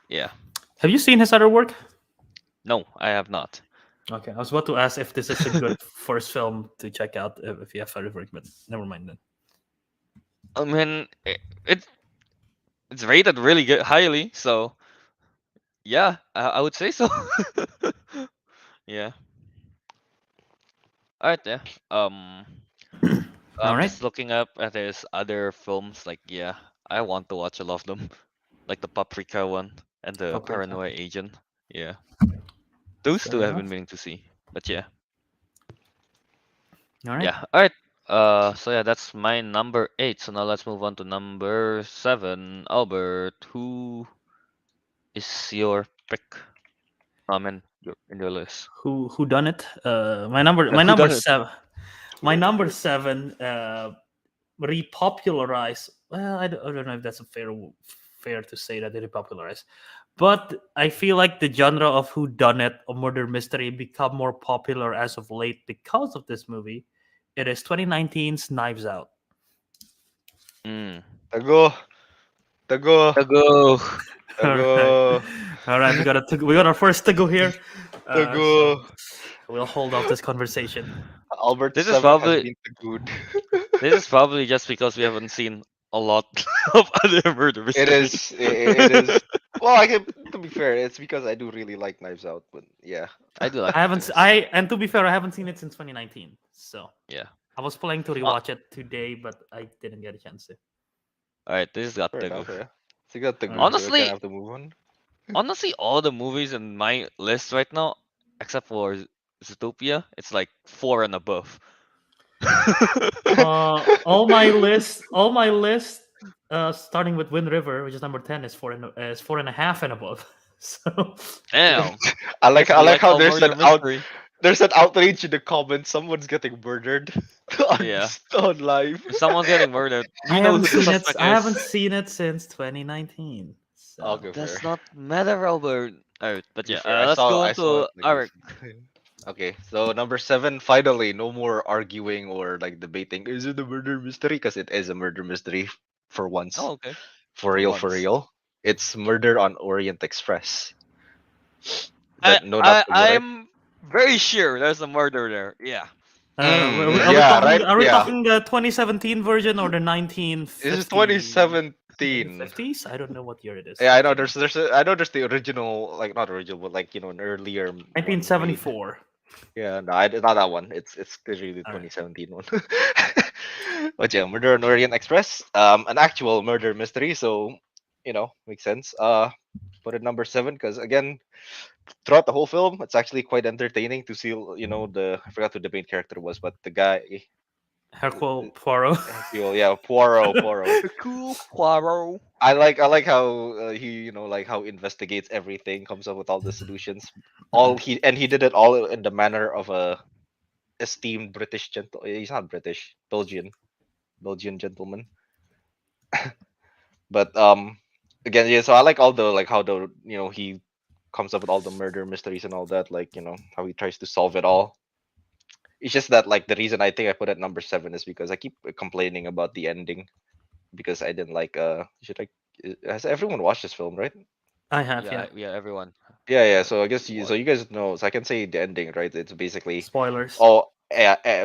Yeah. Have you seen his other work? No, I have not. Okay, I was about to ask if this is a good first film to check out if you have other work, but never mind then. I mean, it's rated really good, highly. So yeah, I would say so. Yeah. All right. Yeah. Um. All I'm right. just looking up at his other films. Like, yeah, I want to watch a lot of them, like the Paprika one and the Paprika. Paranoia Agent. Yeah, those two Fair I've been enough. meaning to see. But yeah, All right. yeah. All right. So yeah, that's my number 8. So now let's move on to number 7. Albert, who is your pick? In your list. Who done it? My Who number done it? 7. My number 7 repopularized. Well, I don't know if that's a fair to say that they repopularized, but I feel like the genre of who done it or murder mystery become more popular as of late because of this movie. It is 2019's Knives Out. Mm. Tago, Tago, Go. All right, Tago. all right. We got our first to go here. Teguh. We'll hold off this conversation. Albert This is 7 has probably been good. this is probably just because we haven't seen a lot of other murder It mysteries. is. It is. Well, I can. To be fair, it's because I do really like Knives Out, but yeah. I do like I haven't. this. And to be fair, I haven't seen it since 2019. So Yeah. I was planning to Uh, rewatch it today, but I didn't get a chance to. all right, this has got Fair to go. enough. Yeah. So you got the Alright. good. We kind of Honestly, have to move on. honestly, all the movies in my list right now, except for Zootopia, it's like 4 and above. All my list, starting with Wind River, which is number 10, is 4.5 and above. So Damn. I Guess like. I we like like how all murder mystery. there's an outrage in the comments. Someone's getting murdered Yeah. on live. If someone's getting murdered, I we know who haven't the seen it. suspect I haven't is. seen it since 2019. So Okay, fair. Does not matter, Albert. Alright, but To be yeah, fair, let's go I on saw it to like Ariq. recently. Okay, so number 7, finally, no more arguing or like debating. Is it a murder mystery? Because it is a murder mystery for once. Oh, okay. For For real, for once. real. It's Murder on Orient Express. I That no, not I the right? I'm very sure there's a murder there. Yeah. are we Yeah, talking? right. Are we Yeah, talking the 2017 version or the this is 1950? 2017. 50s? I don't know what year it is. Yeah, I know. Actually. I know there's the original, like not original, but like an earlier one made. 1974. Yeah, no, not that one. It's clearly the All right. 2017 one. But yeah, Murder on Orient Express, an actual murder mystery. So, makes sense. Put it number 7 because again, throughout the whole film, it's actually quite entertaining to see. The I forgot who the main character was, but the guy, Hercule Poirot. Hercule, yeah, Poirot. Cool Poirot. I like how he like how investigates everything, comes up with all the solutions. He did it all in the manner of a esteemed British gentle. He's not British, Belgian gentleman. But again, yeah. So I like all the like how the he comes up with all the murder mysteries and all that. Like how he tries to solve it all. It's just that like the reason I think I put it number 7 is because I keep complaining about the ending because I didn't like should I has everyone watched this film, right? I have, yeah. Yeah, everyone. Yeah. So I guess What? so you guys know. So I can say the ending, right? It's basically Spoilers.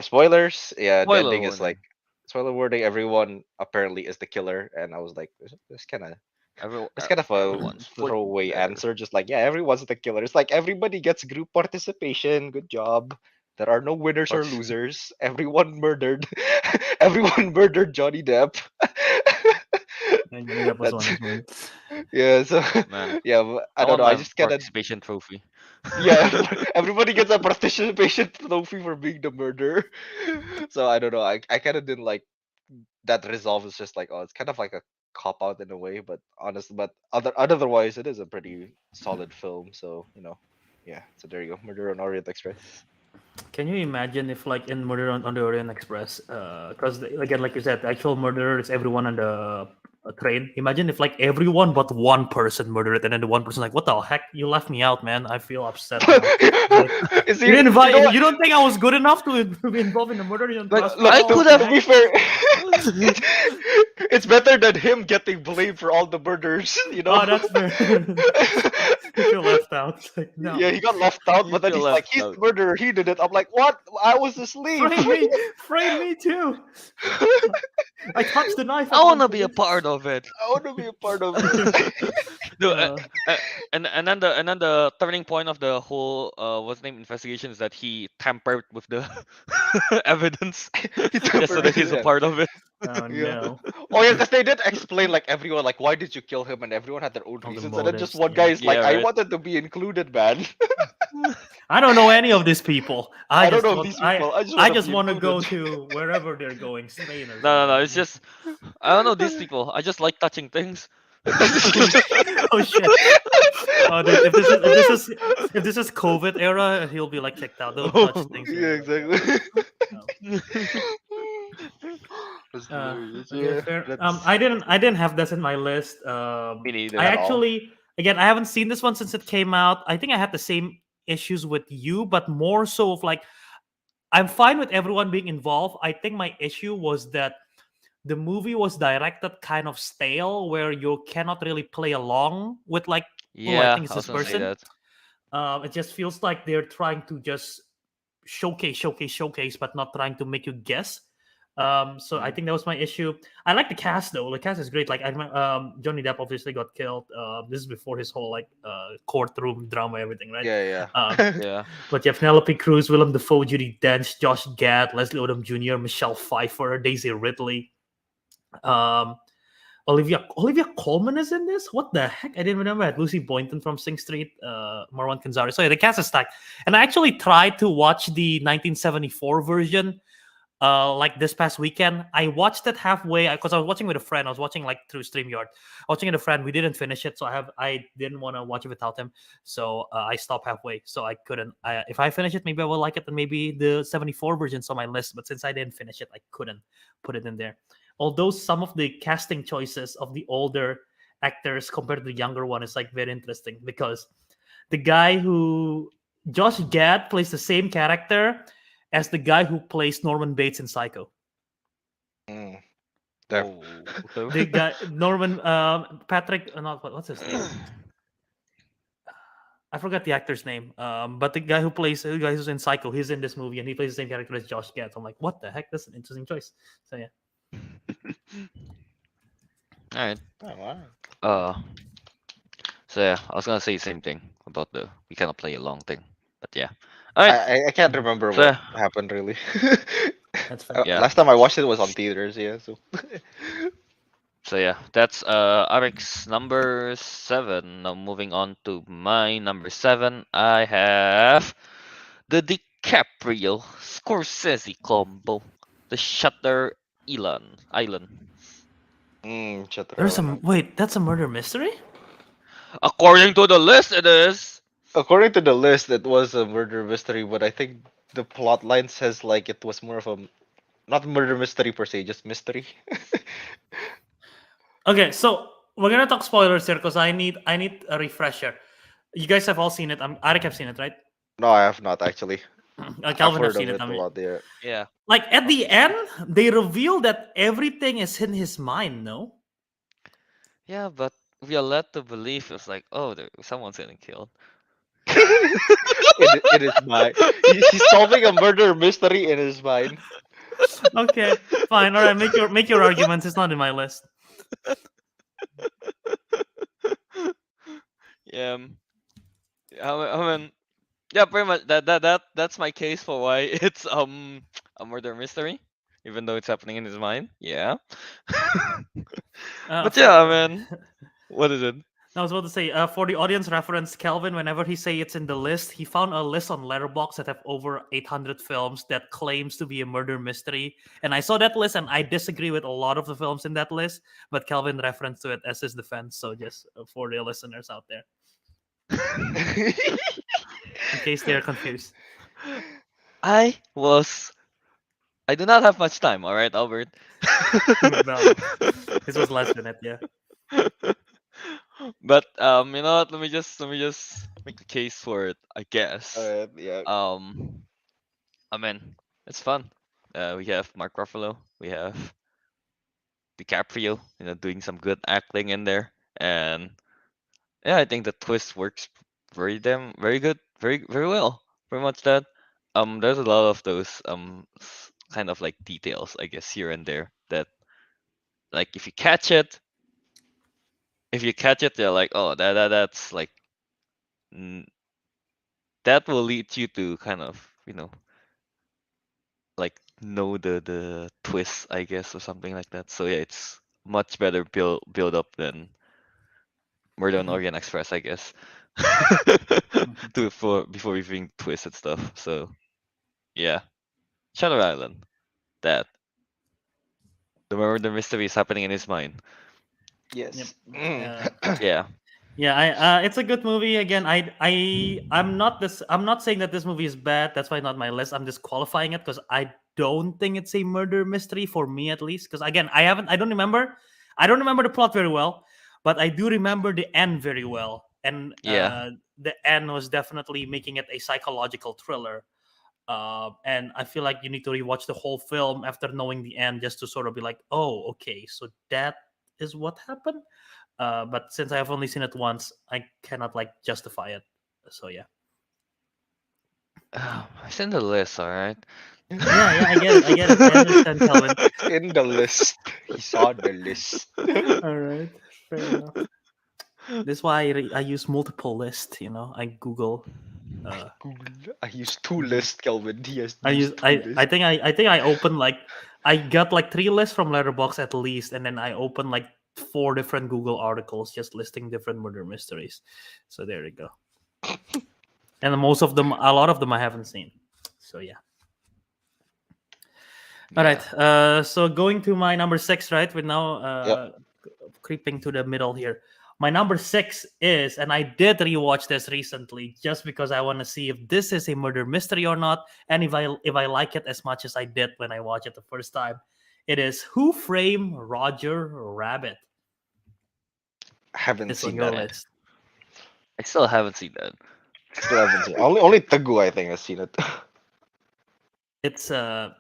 spoilers. Yeah, the Spoiler ending is like warning. spoiler warning. Everyone apparently is the killer, and I was like, this kind of it's kind of a Everyone's put throwaway there. answer. Just like, yeah, everyone's the killer. It's like everybody gets group participation. Good job. There are no winners or But losers. Everyone murdered. Everyone murdered Johnny Depp. And that was one That's as well. yeah. So man, yeah, but I I don't want know. I my just kind of participation trophy. yeah. Everybody gets a participation trophy for being the murderer. So I don't know. I kind of didn't like that resolve. Is just like, oh, it's kind of like a cop out in a way, but honest, but otherwise, it is a pretty solid film. So yeah. So there you go, Murder on Orient Express. Can you imagine if, like, in Murder on the Orient Express, because again, like you said, the actual murderer is everyone on the train. Imagine if, like, everyone but one person murdered it, and then the one person like, "What the heck? You left me out, man. I feel upset now." Like, Is you he, didn't you know invite. what? You don't think I was good enough to be involved in the murder? You don't Like trust me Look, at I all? could What the to have. be heck? fair, it's better than him getting blamed for all the murders. Oh, that's fair. You feel left out. It's like, no, Yeah, he got left out, You but then feel he's like, left he's out. the murderer. He did it. I'm like, what? I was asleep. frame me too. I touched the knife I at one wanna be a point. part of it. I want to be a part of it. No, Uh, and then the turning point of the whole what's the name investigation is that he tampered with the evidence He just so tampered that with he's a it. part of it. oh Yeah. no. Oh yeah, because they did explain like everyone like why did you kill him, and everyone had their own All the reasons, and then just motives. one Yeah. guy is Yeah, like, I right. wanted to be included, man. I don't know any of these people. I don't know these people. I just I want to just be want to go included. to wherever they're going, Spain or No, something. it's just I don't know these people. I just like touching things. Oh shit! Oh, dude, if this is COVID era, he'll be like kicked out. Don't touch things Yeah, here. exactly. No. That's hilarious. Okay, Yeah, fair. that's I didn't have this in my list. Me I neither. at all. actually, again, I haven't seen this one since it came out. I think I had the same issues with you, but more so of like, I'm fine with everyone being involved. I think my issue was that the movie was directed kind of stale, where you cannot really play along with, like, oh, I Yeah, think it's I was this gonna say person. that. It just feels like they're trying to just showcase, but not trying to make you guess. So I Mm. think that was my issue. I like the cast though. The cast is great. Like I remember, Johnny Depp obviously got killed. This is before his whole like courtroom drama, everything, right? Yeah, Um, yeah. Yeah. but you have Penelope Cruz, Willem Dafoe, Judi Dench, Josh Gad, Leslie Odom Jr., Michelle Pfeiffer, Daisy Ridley. Um, Olivia Colman is in this. What the heck? I didn't remember that. Lucy Boynton from Sing Street, Marwan Kanzari. So yeah, the cast is stacked. And I actually tried to watch the 1974 version. Like this past weekend, I watched it halfway because I was watching with a friend. I was watching like through StreamYard. Watching with a friend. We didn't finish it, so I didn't want to watch it without him. So I stopped halfway. So I couldn't. If I finish it, maybe I will like it, and maybe the 74 version's on my list. But since I didn't finish it, I couldn't put it in there. Although some of the casting choices of the older actors compared to the younger one is like very interesting because the guy who Josh Gad plays the same character as the guy who plays Norman Bates in Psycho. Mm. Oh, The okay. guy Norman Patrick, not what's his name? I forgot the actor's name. But the guy who's in Psycho, he's in this movie and he plays the same character as Josh Gad. So I'm like, what the heck? That's an interesting choice. So yeah. All right. Oh, wow. Uh, so yeah, I was gonna say the same thing about the we cannot play a long thing, but yeah. All right. I can't Mhm. remember So what yeah, happened really. That's fair. yeah. Last time I watched it was on theaters, yeah. So So yeah, that's Ariq's number 7. Now moving on to my number 7, I have the DiCaprio Scorsese combo, the Shutter Island. Shutter There's Island. some wait, that's a murder mystery? According to the list, it is. According to the list, it was a murder mystery, but I think the plot line says like it was more of a not murder mystery per se, just mystery. Okay, so we're gonna talk spoilers here because I need a refresher. You guys have all seen it. Arik have seen it, right? No, I have not actually. I've Calvin have heard of seen it. it a lot there. Yeah. Like at the end, they reveal that everything is in his mind. No, Yeah, but we are led to believe it's like, oh, someone's getting killed. It is my he's solving a murder mystery in his mind. okay, fine. All right, make your arguments. It's not in my list. Yeah. I mean, yeah, pretty much that's my case for why it's a murder mystery, even though it's happening in his mind. Yeah. But For, yeah, I mean, what is it? I was about to say, for the audience reference, Kelvin, whenever he say it's in the list, he found a list on Letterboxd that have over 800 films that claims to be a murder mystery. And I saw that list, and I disagree with a lot of the films in that list, but Kelvin referenced to it as his defense. So just for the listeners out there, in case they're confused. I was. I do not have much time. All right, Albert. No, this was less than it, yeah. But you know what? Let me just make a case for it. I guess. Yeah. I mean, it's fun. We have Mark Ruffalo. We have DiCaprio. Doing some good acting in there, and yeah, I think the twist works very good, very well. Pretty much that. There's a lot of those kind of like details, I guess, here and there that like if you catch it, they're like, oh, that's like mm, that will lead you to kind of like know the twist, I guess, or something like that. So yeah, it's much better build up than Murder on Mhm, Orient Express, I guess. mhm. To for before revealing twists and stuff. So yeah, Shutter Island. That the murder mystery is happening in his mind. Yep. Yes. Yeah. Yeah, it's a good movie. Again, I'm not saying that this movie is bad. That's why not my list. I'm just qualifying it because I don't think it's a murder mystery for me at least. Because again, I don't remember the plot very well, but I do remember the end very well. And Yeah. the end was definitely making it a psychological thriller. And I feel like you need to rewatch the whole film after knowing the end just to sort of be like, oh, okay, so that is what happened. But since I have only seen it once, I cannot like justify it. So yeah. It's in the list, all right. Yeah, I get it. I get it. I understand, Kelvin. In the list. He saw the list. All right, fair enough. This is why I use multiple lists. I Google. Google. I used two lists, Kelvin. He has I use used two lists. I think I opened like I got like 3 lists from Letterbox at least, and then I opened like 4 different Google articles just listing different murder mysteries. So there you go. And most of them, a lot of them, I haven't seen. So yeah. All Yeah. right. So going to my number 6, right? We're now Yep. creeping to the middle here. My number 6 is, and I did rewatch this recently just because I want to see if this is a murder mystery or not, and if I like it as much as I did when I watched it the first time. It is Who Framed Roger Rabbit. Haven't It's on seen your that. list. I still haven't seen that. Still haven't seen. Only Teguh I think has seen it. It's a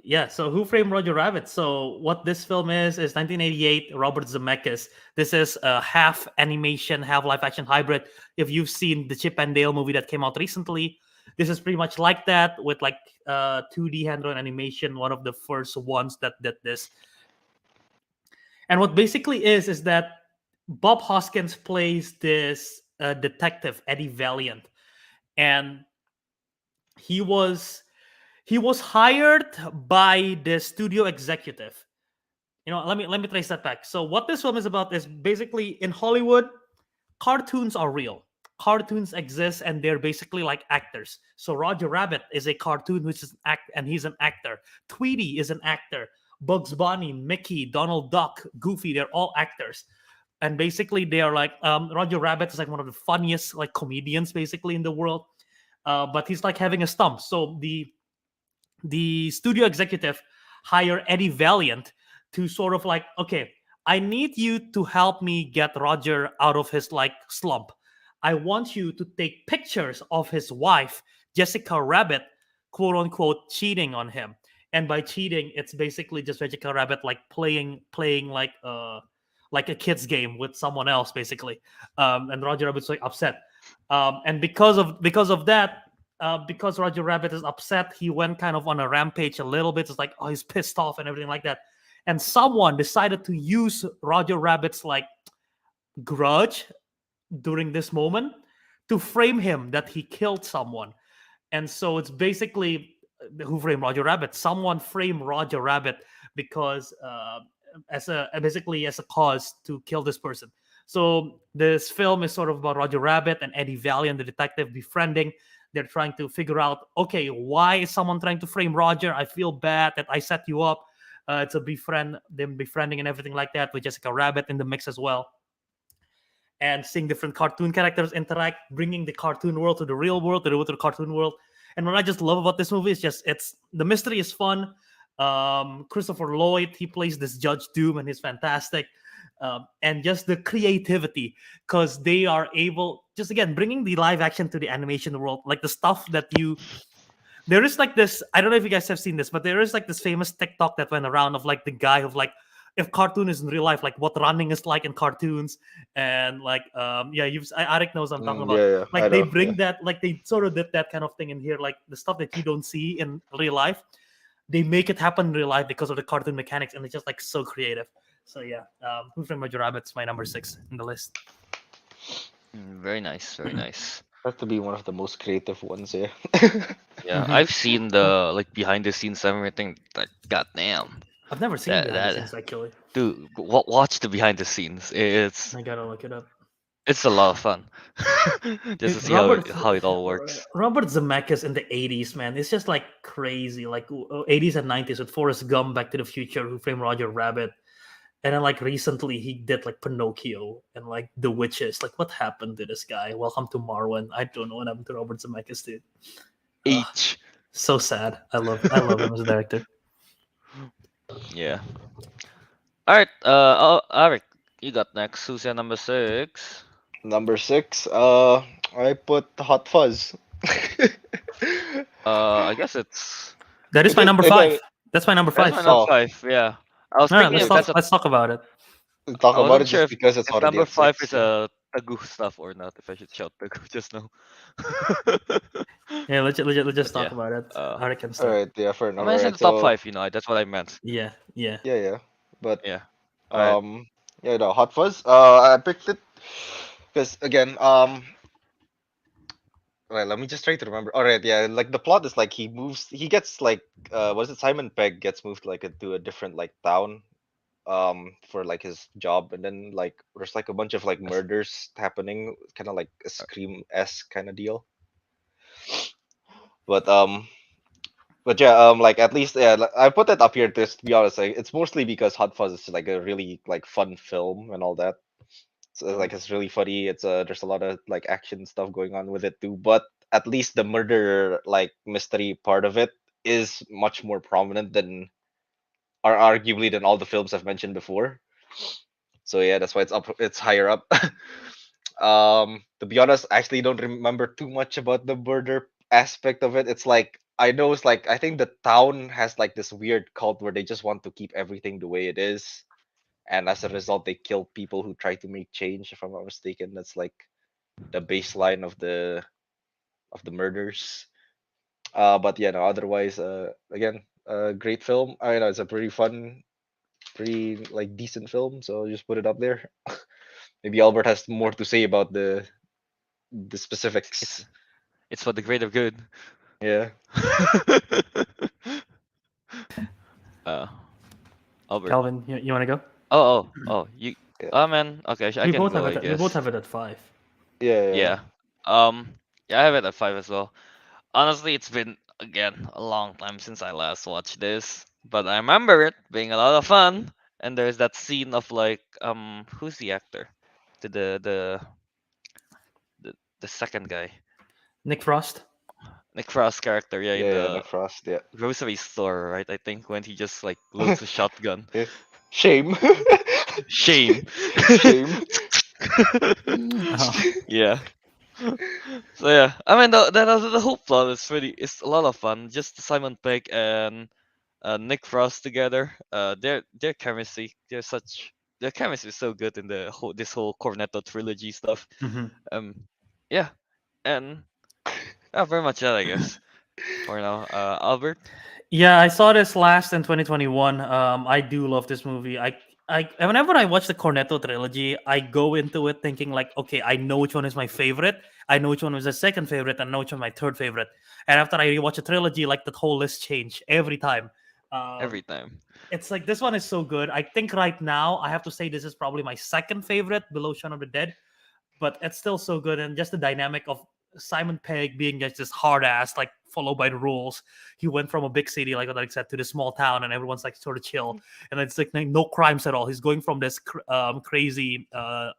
yeah. So Who Framed Roger Rabbit? So what this film is 1988. Robert Zemeckis. This is a half animation, half live action hybrid. If you've seen the Chip and Dale movie that came out recently, this is pretty much like that with like 2D hand-drawn animation. One of the first ones that did this. And what basically is that Bob Hoskins plays this detective Eddie Valiant, and he was hired by the studio executive. Let me trace that back. So what this film is about is basically in Hollywood, cartoons are real. Cartoons exist and they're basically like actors. So Roger Rabbit is a cartoon which is and he's an actor. Tweety is an actor. Bugs Bunny, Mickey, Donald Duck, Goofy, they're all actors. And basically they are like Roger Rabbit is like one of the funniest like comedians basically in the world. But he's like having a stump. So the studio executive hire Eddie Valiant to sort of like, okay, I need you to help me get Roger out of his like slump. I want you to take pictures of his wife, Jessica Rabbit, quote unquote, cheating on him. And by cheating, it's basically just Jessica Rabbit like playing like a kid's game with someone else, basically. And Roger Rabbit's like upset. And because of that, because Roger Rabbit is upset, he went kind of on a rampage a little bit. It's like, oh, he's pissed off and everything like that. And someone decided to use Roger Rabbit's like grudge during this moment to frame him that he killed someone. And so it's basically Who Framed Roger Rabbit. Someone framed Roger Rabbit because as a cause to kill this person. So this film is sort of about Roger Rabbit and Eddie Valiant, the detective, befriending. They're trying to figure out, okay, why is someone trying to frame Roger? I feel bad that I set you up. To befriend them, befriending and everything like that, with Jessica Rabbit in the mix as well. And seeing different cartoon characters interact, bringing the cartoon world to the real world, to the cartoon world. And what I just love about this movie is it's the mystery is fun. Christopher Lloyd, he plays this Judge Doom and he's fantastic. And just the creativity, because they are able, just again, bringing the live action to the animation world, like the stuff that there is like this, I don't know if you guys have seen this, but there is like this famous TikTok that went around of like the guy of like, if cartoon is in real life, like what running is like in cartoons. And like, Ariq knows what I'm talking about. Yeah, Like I they know, bring yeah. that, like they sort of did that kind of thing in here, like the stuff that you don't see in real life. They make it happen in real life because of the cartoon mechanics, and it's just like so creative. So yeah, Who Framed Roger Rabbit's my number 6 in the list. Very nice, very nice. Has to be one of the most creative ones, yeah. Yeah, Mhm. I've seen the like behind the scenes and everything. Like, goddamn, I've never seen that behind the that scenes actually. dude, watch the behind the scenes. I gotta look it up. It's a lot of fun, just to see how it all works. Robert Zemeckis in the 80s, man, it's just like crazy, like 80s and 90s with Forrest Gump, Back to the Future, Who Framed Roger Rabbit, and then like recently he did like Pinocchio and like The Witches. Like what happened to this guy? Welcome to Marwen. I don't know what happened to Robert Zemeckis, dude. H. So sad. I love him as a director. Yeah. All right. Ariq, you got next. Who's your number 6? Number 6, I put Hot Fuzz. I guess it's That is my number Again, 5. That's my number that's 5. my number Oh. 5. Yeah, I was All right, thinking if that's a, let's talk about it. talk I about wasn't it sure just because it's if already number at 5 6. is a Teguh stuff or not. If I should shout Teguh just now. Yeah, let's just But talk yeah, about it. Ariq can All start. right, yeah, fair I enough. All mentioned right, the top so 5. That's what I meant. Yeah, yeah. yeah, but Yeah. All right. um, yeah, no, Hot Fuzz. I picked it because again, right, let me just try to remember. All right, yeah, like the plot is like he gets like, what is it? Simon Pegg gets moved like to a different like town, for like his job, and then like there's like a bunch of like Yes. murders happening, kind of like a Uh, Scream-esque kind of deal. But yeah, like at least yeah, I put it up here just to be honest. Like, it's mostly because Hot Fuzz is like a really like fun film and all that. So like it's really funny. It's there's a lot of like action stuff going on with it too. But at least the murder like mystery part of it is much more prominent than, or arguably than all the films I've mentioned before. So yeah, that's why it's higher up. To be honest, I actually don't remember too much about the murder aspect of it. It's like I know it's like I think the town has like this weird cult where they just want to keep everything the way it is, and as a result, they kill people who try to make change. If I'm not mistaken, that's like the baseline of the murders. But yeah, no. Otherwise, again, great film. I know it's a pretty fun, pretty like decent film. So just put it up there. Maybe Albert has more to say about the specifics. It's it's for the greater good. Yeah. uh, Albert. Calvin, you want to go? Oh, you. Yeah. Oh man. Okay, I We can both have go, I it. We both guess. have it at 5. Yeah. Yeah. Yeah, I have it at 5 as well. Honestly, it's been again a long time since I last watched this, but I remember it being a lot of fun. And there's that scene of like, who's the actor? The the second guy, Nick Frost. Nick Frost character, yeah, in Yeah. the Nick Frost. Yeah. grocery store, right? I think when he just like loads a shotgun. Yeah. Shame. Shame. Shame. Oh, Yeah. So yeah, I mean the whole plot is it's a lot of fun. Just Simon Pegg and Nick Frost together. Their chemistry, their chemistry is so good in this whole Cornetto trilogy stuff. mhm. Um, yeah, and yeah, very much that I guess for now. Albert. Yeah, I saw this last in 2021. I do love this movie. Whenever I watch the Cornetto trilogy, I go into it thinking like, okay, I know which one is my favorite. I know which one was the second favorite, and I know which one my third favorite. And after I rewatch a trilogy, like the whole list change every time. Every time. It's like this one is so good. I think right now I have to say this is probably my second favorite below Shaun of the Dead, but it's still so good. And just the dynamic of Simon Pegg being just this hard ass, like followed by the rules. He went from a big city, like what I said, to this small town, and everyone's like sort of chill, and it's like no crimes at all. He's going from this crazy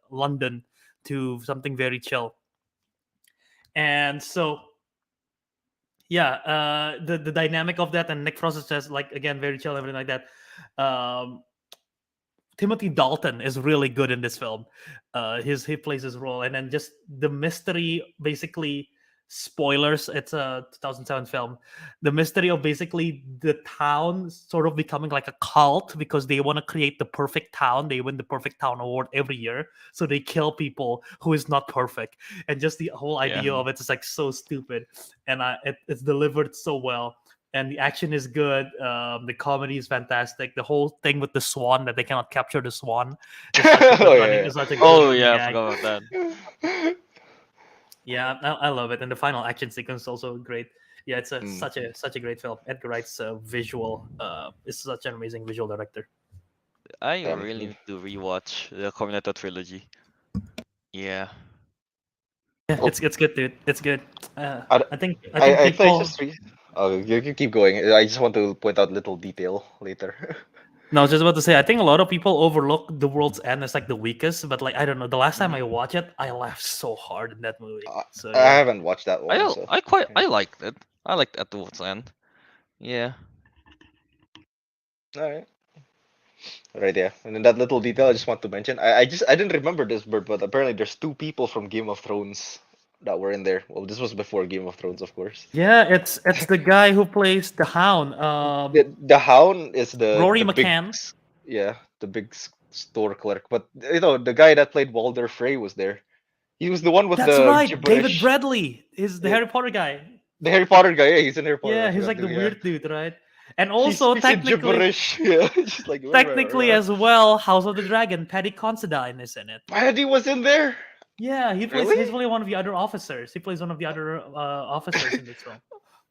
London to something very chill, and so yeah, the dynamic of that, and Nick Frost is just like again very chill, everything like that. Um, Timothy Dalton is really good in this film. He plays his role, and then just the mystery, basically. Spoilers, it's a 2007 film. The mystery of basically the town sort of becoming like a cult because they want to create the perfect town. They win the perfect town award every year, so they kill people who is not perfect. And just the whole Yeah. idea of it is like so stupid, and it's delivered so well, and the action is good. The comedy is fantastic. The whole thing with the swan, that they cannot capture the swan, is such a Oh good running. yeah. Is such a good Oh running yeah, I gag. forgot about that. Yeah, I love it, and the final action sequence is also great. Yeah, it's Mm. such a great film. Edgar Wright's visual is such an amazing visual director. I Damn. really need to rewatch the Cornetto trilogy. Yeah. Yeah, Oh, it's good, dude. It's good. I, I think I thought people. just oh, you keep going. I just want to point out little detail later. No, I was just about to say. I think a lot of people overlook The World's End as like the weakest, but like I don't know. The last time I Mhm. watched it, I laughed so hard in that movie. I So I yeah. haven't watched that one, so yeah. I liked it. I liked At the World's End. Yeah. All right. Right, yeah. And then that little detail I just want to mention. I didn't remember this, but apparently there's two people from Game of Thrones that were in there. Well, this was before Game of Thrones, of course. Yeah, it's the guy who plays the Hound, The Hound is Rory the big McCann. yeah, the big store clerk. But you know, the guy that played Walder Frey was there. He was the one with That's the right, David gibberish. Bradley is the Yeah, Harry Potter guy. The Harry Potter guy. Yeah, he's in Harry Potter. I Yeah, he's forgot like to. the Yeah. weird dude, right? And He also speaks in technically, gibberish. Yeah, just like. technically as well, House of the Dragon, Paddy Considine is in it. Paddy was in there. Yeah, he plays. Really? He's really one of the other officers. He plays one of the other officers in this film.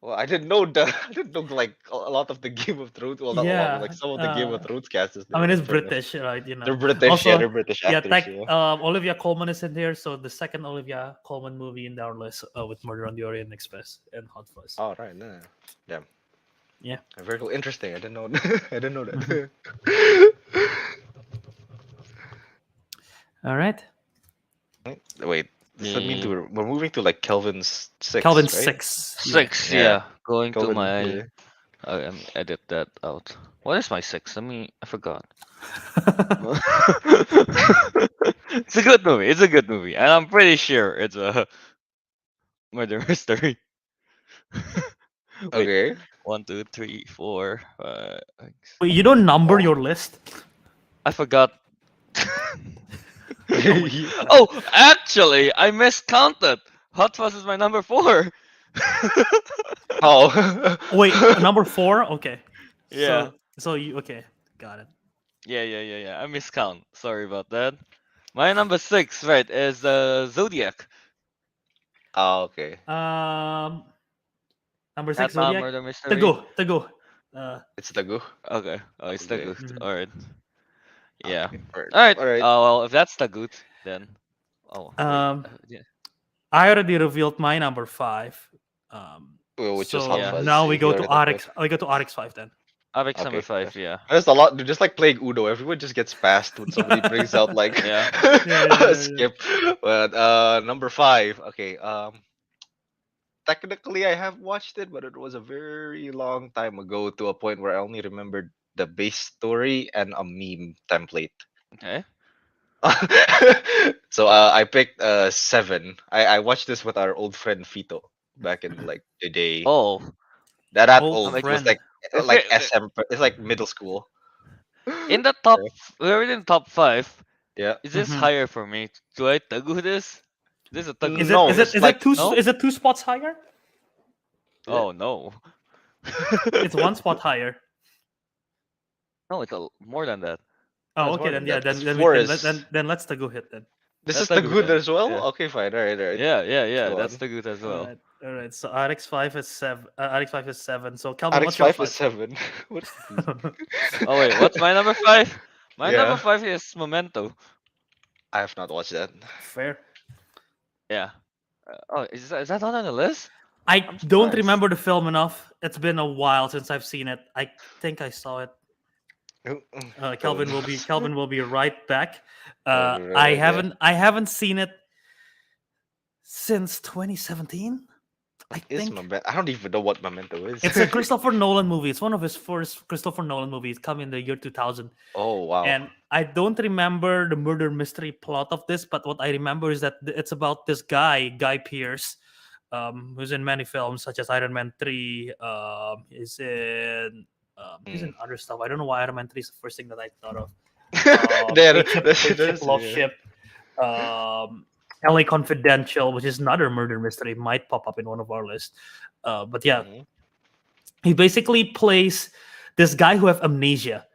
Well, I didn't know the. I didn't know like a lot of the Game of Thrones. Well, not a lot, but like Yeah, some of the Game of Thrones cast is I there. mean it's But fair enough. British, right? You know. They're British. Yeah, Also, they're British yeah, actors. Yeah. Olivia Colman is in here, so the second Olivia Colman movie in our list with Murder on the Orient Express and Hot Fuzz. Oh right. No. Yeah. Yeah. Very cool. Interesting. I didn't know. I didn't know Mhm. that. All right. Wait. Does that mean Yeah. we're moving to like Kelvin's six, Kelvin right? 6. Yeah. 6, Yeah. yeah. Going to Kelvin. my. Yeah. Let me edit that out. What is my 6? I forgot. It's a good movie. It's a good movie, and I'm pretty sure it's a murder mystery. Wait, Okay. 1, 2, 3, 4, 5. Wait, you don't number Oh. your list? I forgot. Yeah. Oh, actually, I miscounted. Hot Fuzz is my number 4. Oh. Wait, number 4? Okay. Yeah. So you okay. Got it. Yeah. I miscount. Sorry about that. My number 6, right, is Zodiac. Oh, okay. Number 6 Not Zodiac. murder mystery. Teguh. It's Teguh. Okay. Oh, it's Okay. Tagut. Mhm. Alright. Yeah. Okay. Alright. Alright. Alright. Well, if that's Tagut, then. Oh, wait. Um, Yeah. I already revealed my number 5. Well, which is So Hot Yeah. Fuzz. now we You go to already RX. We go to RX 5 then. Avex number Okay. 5, yeah. There's a lot. Just like playing Uno, everyone just gets passed when somebody brings out like Yeah. Yeah. skip. But number 5. Okay. Technically I have watched it, but it was a very long time ago to a point where I only remembered the base story and a meme template. Okay. So I picked 7. I watched this with our old friend Fito back in like the day. Oh. That Old old. It was friend. If like it- SM. It's like middle school. In the top, we're in top 5. Yeah. Is this Mhm. higher for me? Do I Tagu this? This is a Tagu. Is No, it it's like no? is it 2 spots higher? Oh no. It's 1 spot higher. No, it's more than that. Oh, it's okay more then than yeah, that, then 'cause then, 4 we, is then let's Teguh hit then. this That's is the Tagu good then. as well. Yeah. Okay, fine. All right. Yeah. Go That's on. Tagu as well. All right. So RX 5 is 7. RX 5 is 7. So Calvin, RX what's your 5 is 5? 7. What? Oh wait, what's my number 5? My Yeah. number 5 is Memento. I have not watched that. Fair. Yeah. Oh, is that not on the list? I I'm don't surprised. remember the film enough. It's been a while since I've seen it. I think I saw it. Kelvin will be right back. Right, yeah. I haven't seen it since 2017. I think I don't even know what Memento is. it's a Christopher Nolan movie. It's one of his first Christopher Nolan movies. Come in the year 2000. Oh wow. And I don't remember the murder mystery plot of this, but what I remember is that it's about this Guy Pearce, who's in many films such as Iron Man 3. He's in other stuff. I don't know why Iron Man 3 is the first thing that I thought of. There- Big Ship, there's- Love yeah. Ship. LA Confidential, which is another murder mystery, might pop up in one of our lists. But yeah, Mhm. he basically plays this guy who have amnesia,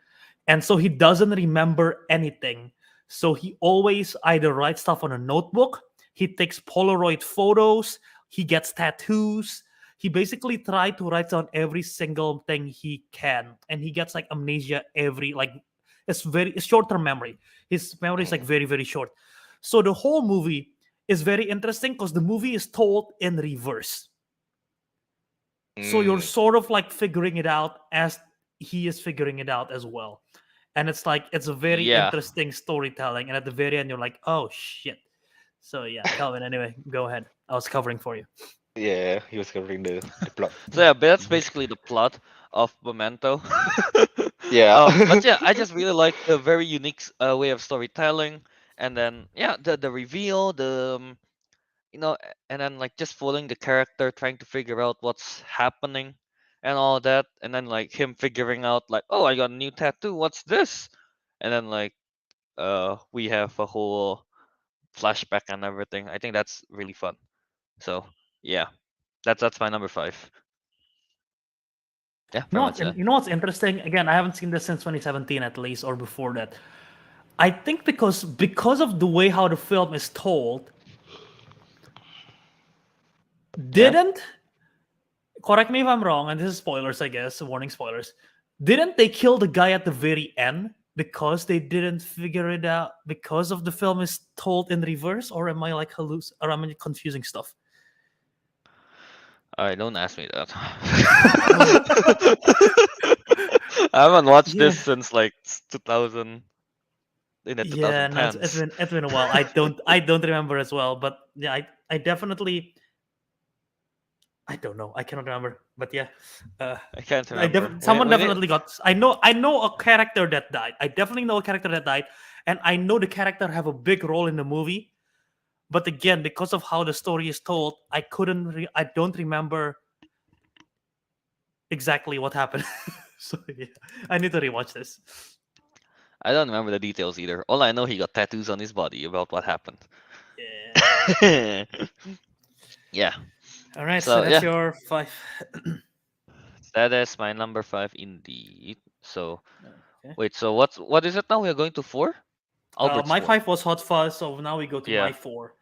and so he doesn't remember anything. So he always either writes stuff on a notebook, he takes Polaroid photos, he gets tattoos. He basically tried to write down every single thing he can, and he gets like amnesia every like it's short-term memory. His memory is like very very short. So the whole movie is very interesting because the movie is told in reverse. So you're Mm. sort of like figuring it out as he is figuring it out as well. And it's like it's a very Yeah. interesting storytelling. And at the very end, you're like, oh shit. So yeah, Calvin, anyway, go ahead. I was covering for you. Yeah, he was covering the plot. So yeah, but that's basically the plot of Memento. Yeah. But yeah, I just really like the very unique way of storytelling, and then yeah, the reveal, and then like just following the character, trying to figure out what's happening, and all that, and then like him figuring out like, oh, I got a new tattoo. What's this? And then like we have a whole flashback and everything. I think that's really fun. So yeah. That's my number 5. Yeah, You pretty know much that. you know what's interesting? Again, I haven't seen this since 2017 at least, or before that. I think because of the way how the film is told, Yeah. didn't correct me if I'm wrong, and this is spoilers, I guess, warning spoilers. Didn't they kill the guy at the very end because they didn't figure it out because of the film is told in reverse, or am I like or am I confusing stuff? Alright, don't ask me that. I haven't watched this Yeah, since like 2000 in the yeah, no, it's 2010s. been a while. I don't remember as well, but yeah, I definitely I don't know. I cannot remember, but yeah, uh, I can't remember. someone We need definitely got. I know a character that died. I definitely know a character that died, and I know the character have a big role in the movie. But again, because of how the story is told, I don't remember exactly what happened. So yeah, I need to rewatch this. I don't remember the details either. All I know, he got tattoos on his body about what happened. Yeah. Yeah. All right, so So that's yeah, your 5. that is my number 5 indeed. So Okay. wait, so what is it now? We are going to 4? Albert's My 4. 5 was Hot Fuzz, so now we go to Yeah. my 4.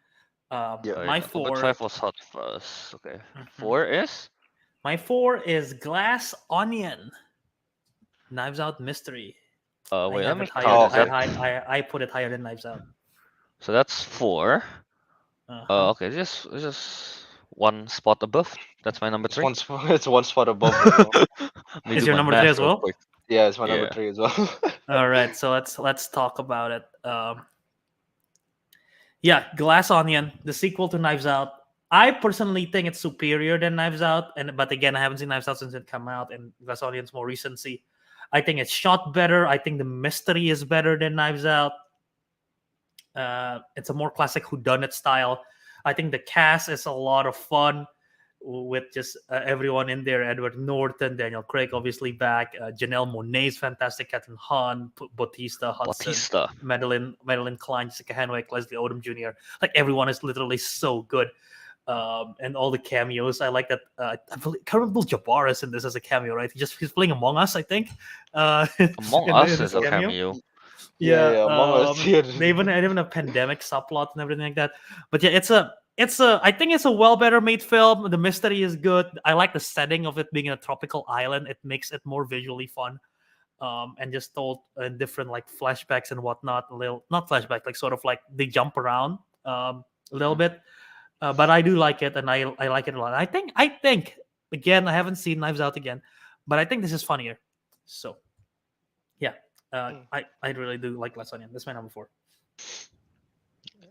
Yeah. Alright, My Albert 4. 5 was hot fuzz. Okay. Mhm. 4 is? My 4 is Glass Onion. Knives Out Mystery. I Wait, let have me it clear higher. Oh, this okay. up. I put it higher than Knives Out. So that's 4. Uh huh. Okay, just one spot above. That's my number It's 3. one spot. It's one spot above as well. Let me Is do your my number 3 math as real well? quick. Yeah, it's my number Yeah. 3 as well. All right, so let's talk about it. Yeah, Glass Onion, the sequel to Knives Out. I personally think it's superior than Knives Out, and but again, I haven't seen Knives Out since it came out, and Glass Onion's more recency. I think it's shot better. I think the mystery is better than Knives Out. It's a more classic whodunit style. I think the cast is a lot of fun with just everyone in there. Edward Norton, Daniel Craig, obviously back. Janelle Monáe's fantastic. Catherine Hahn, Bautista Hudson, Bautista. Madeline Klein, Jessica Henwick, Leslie Odom Jr. Like everyone is literally so good. And all the cameos. I like that. Karim Abdul-Jabbar is in this as a cameo, right? He's playing Among Us, I think. Among In Us this is a Oh, cameo. cameo. yeah, Yeah, yeah. Among Us. Yeah. they even a pandemic subplot and everything like that. But yeah, it's a I think it's a well better made film. The mystery is good. I like the setting of it being a tropical island. It makes it more visually fun. And just told in different like flashbacks and whatnot. A little not flashback, like sort of like they jump around a little Mhm. bit. But I do like it, and I like it a lot. I think again, I haven't seen Knives Out again, but I think this is funnier. So yeah, Mm. I really do like Lasagna. That's my number 4.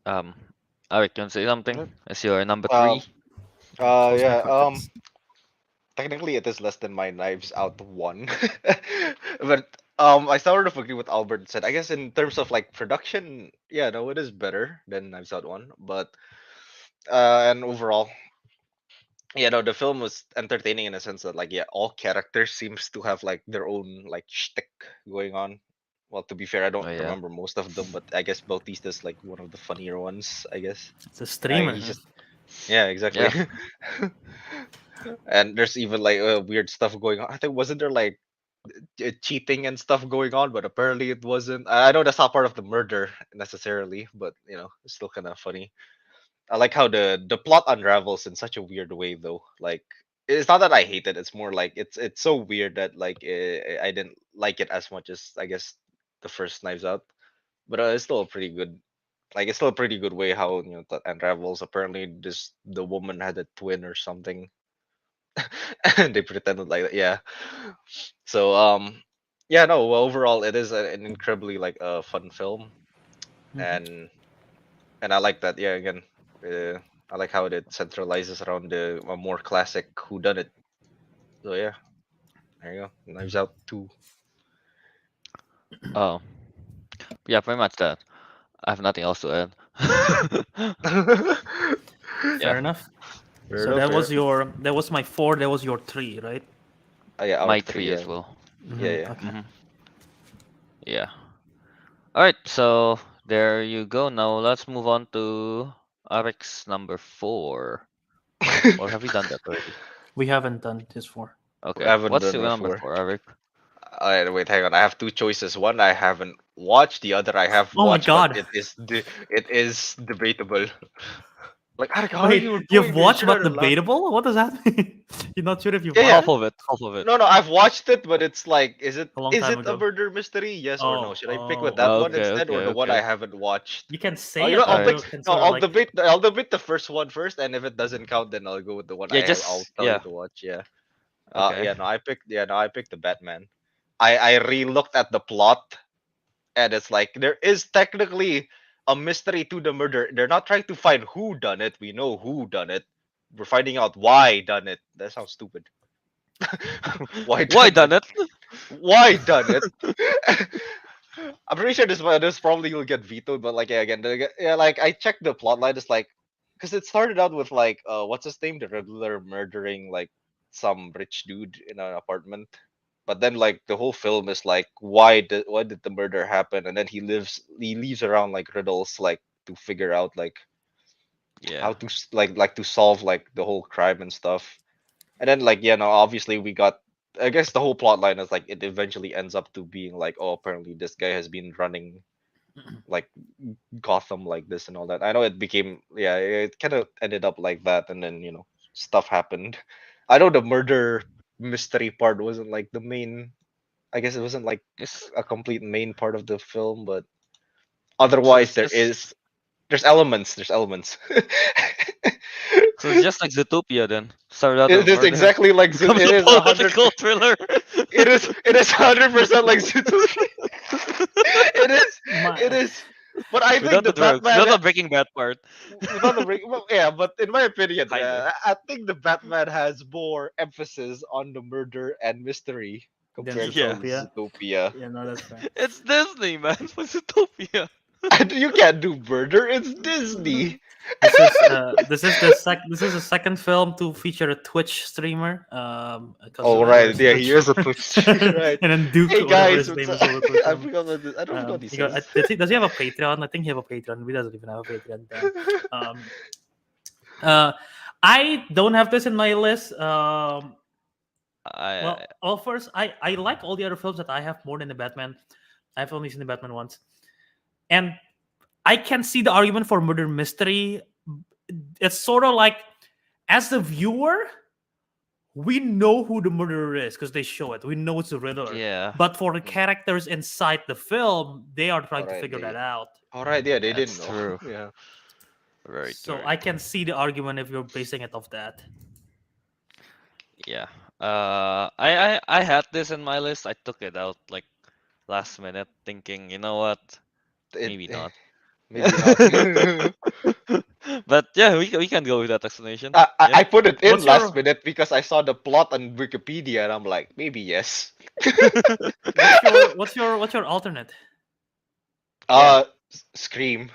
Um, Eric, you want to say something? Yep. As your number Um. 3? Close my Yeah. curtains. Technically, it is less than my Knives Out one, but I sort of agree with Albert said. I guess in terms of like production, yeah, no, it is better than Knives Out one, but and overall, yeah, no, the film was entertaining in a sense that like yeah, all characters seems to have like their own like shtick going on. Well, to be fair, I don't Oh yeah. remember most of them, but I guess Bautista's like one of the funnier ones. I guess It's a streamer. he's just yeah, exactly. Yeah. And there's even like weird stuff going on. I think wasn't there like cheating and stuff going on, but apparently it wasn't. I know that's not part of the murder necessarily, but you know, it's still kind of funny. I like how the plot unravels in such a weird way, though. Like, it's not that I hate it. It's more like it's so weird that like I didn't like it as much as I guess the first Knives Out, but it's still a pretty good. Like, it's still a pretty good way how that unravels. Apparently, this the woman had a twin or something, and they pretended like that. Yeah. So yeah, no. Well, overall, it is an incredibly like fun film, Mhm. and I like that. Yeah, again, uh, I like how it centralizes around the a more classic whodunit. So yeah, there you go. Knives Out 2. Oh, yeah, pretty much that. I have nothing else to add. Yeah, Fair enough. Fair So enough. Fair. that was my 4. That was your 3, right? Yeah, our my three. 3 Yeah, as well. yeah, yeah. Okay. Hmm. Yeah. All right, so there you go. Now let's move on to Arik's number 4. Or have we done that already? We haven't done this for. We Okay. haven't What's done your number before. 4, Ariq? Wait, hang on. I have two choices. One I haven't watched. The other I have Oh my watched, but god! it is debatable. Like, Ariq, how are Wait, you you've doing this? watched You're but not allowed. debatable? What does that mean? You're not sure if you've Yeah, watched yeah. Half it? of it. Half of it. No, I've watched it, but it's like, is it A long is time it a ago. murder mystery? Yes or no? Oh, Should I pick with oh. that one Okay. instead, or Okay. the one I Okay. haven't watched? You can Oh, say you it, know, or I'll Alright. pick. you can No, sort of like. I'll debate the first one first, and if it doesn't count, then I'll go with the one Yeah. I'll Just tell you yeah. to watch. Yeah. Okay. Yeah. No, I picked. Yeah. No, I picked the Batman. I re-looked at the plot, and it's like there is technically a mystery to the murder. They're not trying to find who done it. We know who done it. We're finding out why done it. That sounds stupid. Why Why done done it? it? Why done it? I'm pretty sure this probably will get vetoed, but like, yeah, again, yeah, like I checked the plot line. It's like, because it started out with like, what's his name, the Riddler murdering like some rich dude in an apartment, but then like the whole film is like, why did the murder happen? And then he leaves around like riddles, like to figure out like Yeah. how to like to solve like the whole crime and stuff. And then like, yeah, no, obviously we got, I guess the whole plot line is like it eventually ends up to being like, oh, apparently this guy has been running like Gotham like this and all that. I know it became, yeah, it kind of ended up like that, and then stuff happened. I know the murder mystery part wasn't like the main. I guess it wasn't like It's a complete main part of the film, but so otherwise it's just there's elements. There's elements. so it's just like Zootopia then. Started out with It is murder, exactly like becomes It a is 100. political thriller. It is 100% like Zootopia. It is. My, It is. But I think Without the the drugs, Batman, without the Breaking Bad part. without the break, well, yeah. But in my opinion, Kinda. I think the Batman has more emphasis on the murder and mystery then compared to Yeah. Zootopia. Zootopia. Yeah, no, that's fair. It's Disney, man. What's Zootopia? And you can't do murder. It's Disney. This is the second film to feature a Twitch streamer. Because Oh there right, was yeah, Twitch he is a streamer, Twitch streamer, right? and then Duke, Hey whatever guys, his what's name up? is, was a Twitch I streamer. forgot what I don't forget what he says. Does he have a Patreon? I think he have a Patreon. He doesn't even have a Patreon. Damn. Uh, I don't have this in my list. I First, I like all the other films that I have more than the Batman. I've only seen the Batman once, and I can see the argument for murder mystery. It's sort of like, as the viewer, we know who the murderer is because they show it. We know it's the Riddler. yeah. But for the characters inside the film, they are trying to Alright, figure that out. alright, yeah, they didn't That's know. true. Yeah. Very So true. I can see the argument if you're basing it off that. Yeah. I had this in my list. I took it out like last minute, thinking, you know what? Maybe not. Maybe not. But yeah, we can go with that explanation. I put it in What's last your minute because I saw the plot on Wikipedia and I'm like, maybe yes. what's your alternate? Scream.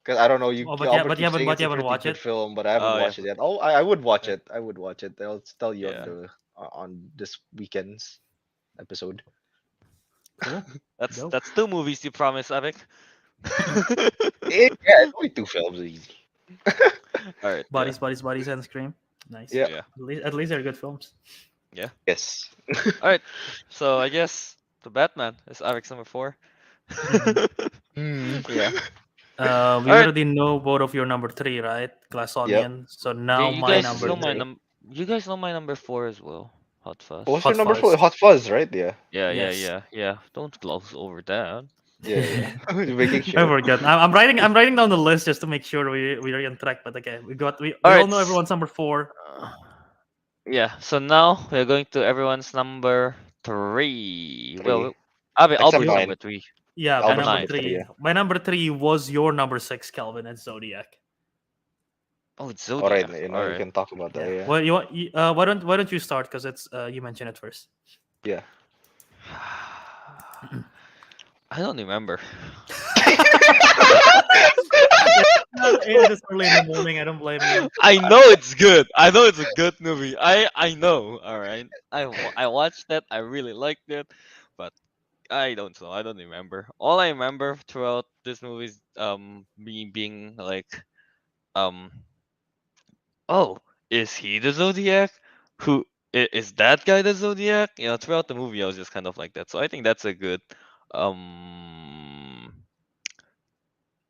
Because I don't know, Oh, Albert keeps saying but it's you a haven't pretty watched good it. film, but I haven't Oh yeah. watched it yet. Oh, I would watch Yeah. it. I would watch it. I'll tell you Yeah. on this weekend's episode. Cool. Dope. That's two movies you promised, Avik. Yeah, it's only two films. Easy. All right. Bodies, and Scream. Nice. Yeah. Yeah. At least they're good films. Yes. All right. So I guess the Batman is Avik's number 4. Yeah. We Alright. already know both of your number 3, right? Glass Yep. Onion. So now you my guys number know my 3. You guys know my number 4 as well. Hot Fuzz. What's Hot your number Fuzz. 4? Hot Fuzz, right? Yeah. Yes. Yeah. Don't gloss over that. Yeah. Making I sure. forgot. I'm writing down the list just to make sure we're on track. But okay, we all Alright, know everyone's number 4. Yeah. So now we're going to everyone's number 3. Well, Three. Albert, Except Albert's mine. number 3. Yeah, my Albert's number nine. 3. Yeah. My number 3 was your number 6, Kelvin, and Zodiac. Oh, it's All right, Zodiac. you Alright. can talk about that. Yeah. Well, why don't you start because it's you mentioned it first. Yeah. I don't remember. It is early in the morning. I don't blame you. I know it's good. I know it's a good movie. I know. All right. I watched it. I really liked it, but I don't know. I don't remember. All I remember throughout this movie is me being like oh, is he the Zodiac? Who is that guy the Zodiac? You know, throughout the movie, I was just kind of like that. So I think that's a good, um,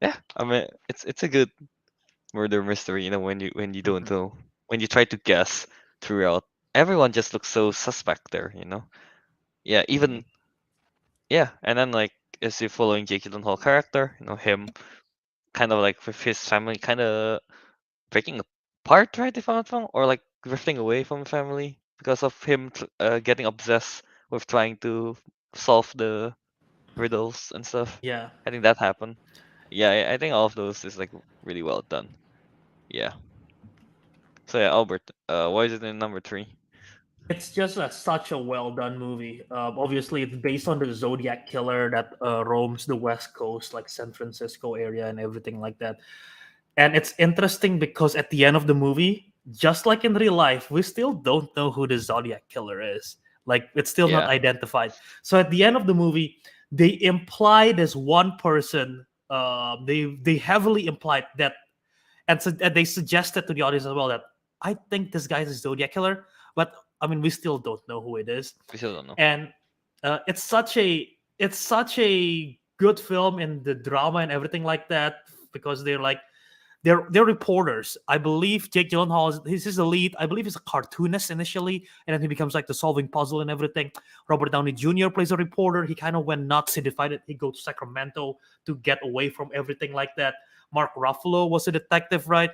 yeah. I mean, it's a good murder mystery. You know, when you don't know, when you try to guess throughout, everyone just looks so suspect there. You know, yeah, even yeah, and then like as you're following Jake Gyllenhaal character, you know, him kind of like with his family, kind of breaking apart, right? If I'm not wrong, or like drifting away from the family because of him getting obsessed with trying to solve the riddles and stuff. Yeah. I think that happened. Yeah, I think all of those is like really well done. Yeah. So yeah, Albert, why is it in number 3? It's just such a well done movie. Obviously, it's based on the Zodiac killer that roams the West Coast, like San Francisco area and everything like that. And it's interesting because at the end of the movie, just like in real life, we still don't know who the Zodiac killer is. Like, it's still not Yeah. identified. So at the end of the movie, they imply there's one person. They heavily implied that, and they suggested to the audience as well that I think this guy's a Zodiac killer, but I mean we still don't know who it is. We still don't know. And it's such a good film in the drama and everything like that because they're reporters. I believe Jake Gyllenhaal is the lead. I believe he's a cartoonist initially, and then he becomes like the solving puzzle and everything. Robert Downey Jr. plays a reporter. He kind of went nuts. He decided he go to Sacramento to get away from everything like that. Mark Ruffalo was a detective, right?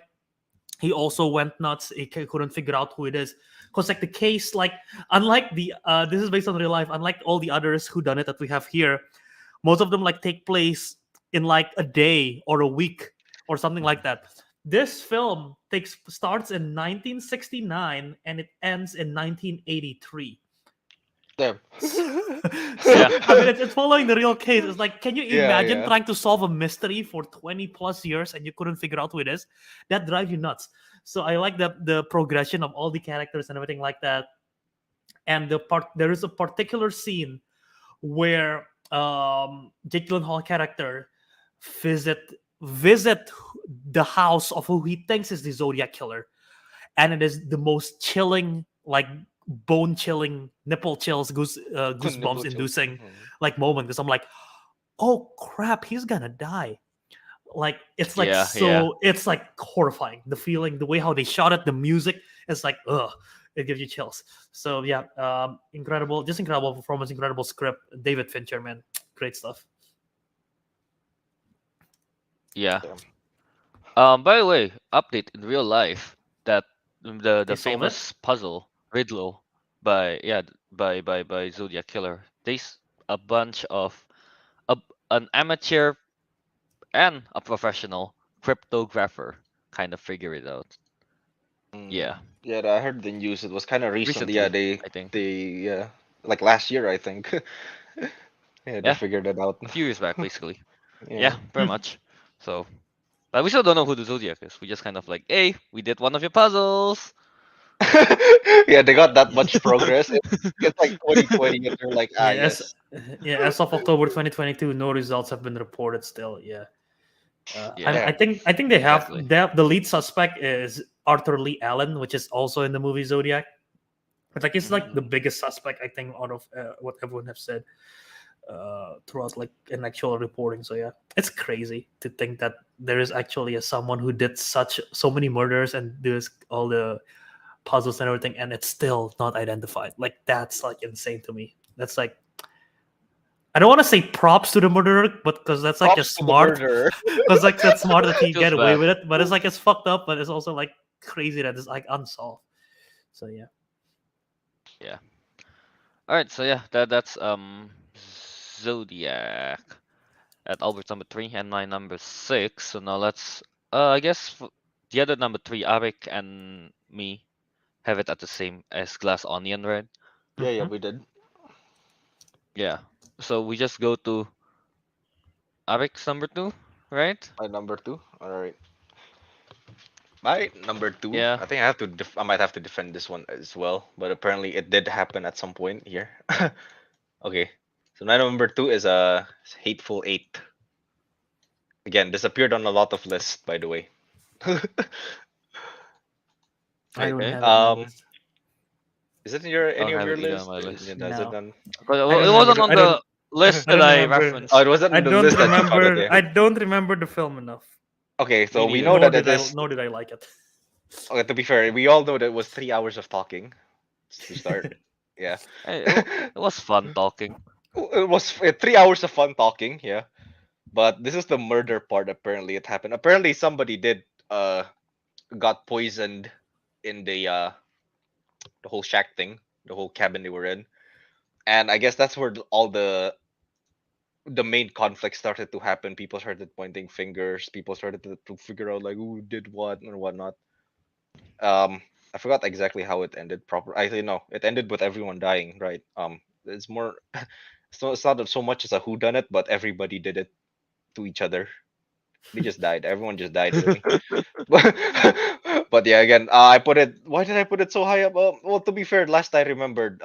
He also went nuts. He couldn't figure out who it is because like the case, like unlike the this is based on real life. Unlike all the others who done it that we have here, most of them like take place in like a day or a week or something like that. This film takes starts in 1969 and it ends in 1983. Damn. Yeah. I mean, it's following the real case. It's like, can you Yeah, imagine yeah. trying to solve a mystery for 20 plus years and you couldn't figure out who it is? That drives you nuts. So I like the progression of all the characters and everything like that. And there is a particular scene where Jake Gyllenhaal character visit visit the house of who he thinks is the Zodiac killer, and it is the most chilling, like bone chilling, nipple chills, goosebumps Nipple chills. inducing like moment. Because I'm like, oh crap, he's gonna die. Like it's like Yeah, yeah. it's like horrifying. The feeling, the way how they shot it, the music, it's like ugh, it gives you chills. So yeah, incredible, just incredible performance, incredible script. David Fincher, man, great stuff. Yeah. Damn. By the way, update in real life that They the solve it. famous puzzle riddle by yeah by Zodiac Killer. There's a bunch of a, an amateur and a professional cryptographer kind of figure it out. Yeah, Yeah, I heard the news. It was kind of recently. Yeah, recently I think. yeah, like last year, I think. Yeah, they Yeah, figured it out. a few years back basically. Yeah, Yeah. very much. So, but we still don't know who the Zodiac is. We just kind of like, hey, we did one of your puzzles. Yeah, they got that Yeah. much progress. It's like 2020, and they're like, ah, Yeah, yes. as of October 2022, no results have been reported still. Yeah. Yeah, I Damn. think they have exactly. the lead suspect is Arthur Lee Allen, which is also in the movie Zodiac. But like it's like the biggest suspect I think out of what everyone have said throughout like an actual reporting. So yeah, it's crazy to think that there is actually someone who did so many murders and does all the puzzles and everything, and it's still not identified. Like that's like insane to me. That's like I don't want to say props to the murderer, but because that's like Props just to the smart, murderer. because like that's smart that he Feels get away bad. with it. But it's like it's fucked up, but it's also like crazy that it's like unsolved. So yeah, Yeah. All right. So yeah, that's Zodiac at Albert's number 3 and my number 6. So now let's I guess the other number 3, Arik and me have it at the same as Glass Onion, right? Yeah, hmm we did. Yeah. So we just go to Arik's number 2, right? My number two. All right. My number two. Yeah. I think I have to. I might have to defend this one as well. But apparently, it did happen at some point here. Okay. So my number two is Hateful Eight. Again, this appeared on a lot of lists, by the way. I Okay. don't Okay. have it in my list. Is it in your I any don't of have your it either on list? my list. Is it No, on? But I don't it remember. wasn't on the list I that don't I remember. Oh, it referenced. wasn't I in the don't list that you found. remember. Okay. I don't remember the film enough. Okay. So Me we neither. know that it is. Nor did I like it. Okay, to be fair, we all know that it was 3 hours of talking to start. Yeah. It was fun talking. It was 3 hours of fun talking. Yeah. But this is the murder part. Apparently, it happened. Apparently, somebody did got poisoned in the whole shack thing, the whole cabin they were in, and I guess that's where all the main conflict started to happen. People started pointing fingers. People started to figure out like who did what and whatnot. I forgot exactly how it ended. Proper, I think no, it ended with everyone dying. Right. It's more. It's not so much as a who done it, but everybody did it to each other. They just died. Everyone just died really. But yeah, again, I put it. Why did I put it so high up? Well, to be fair, last I remembered,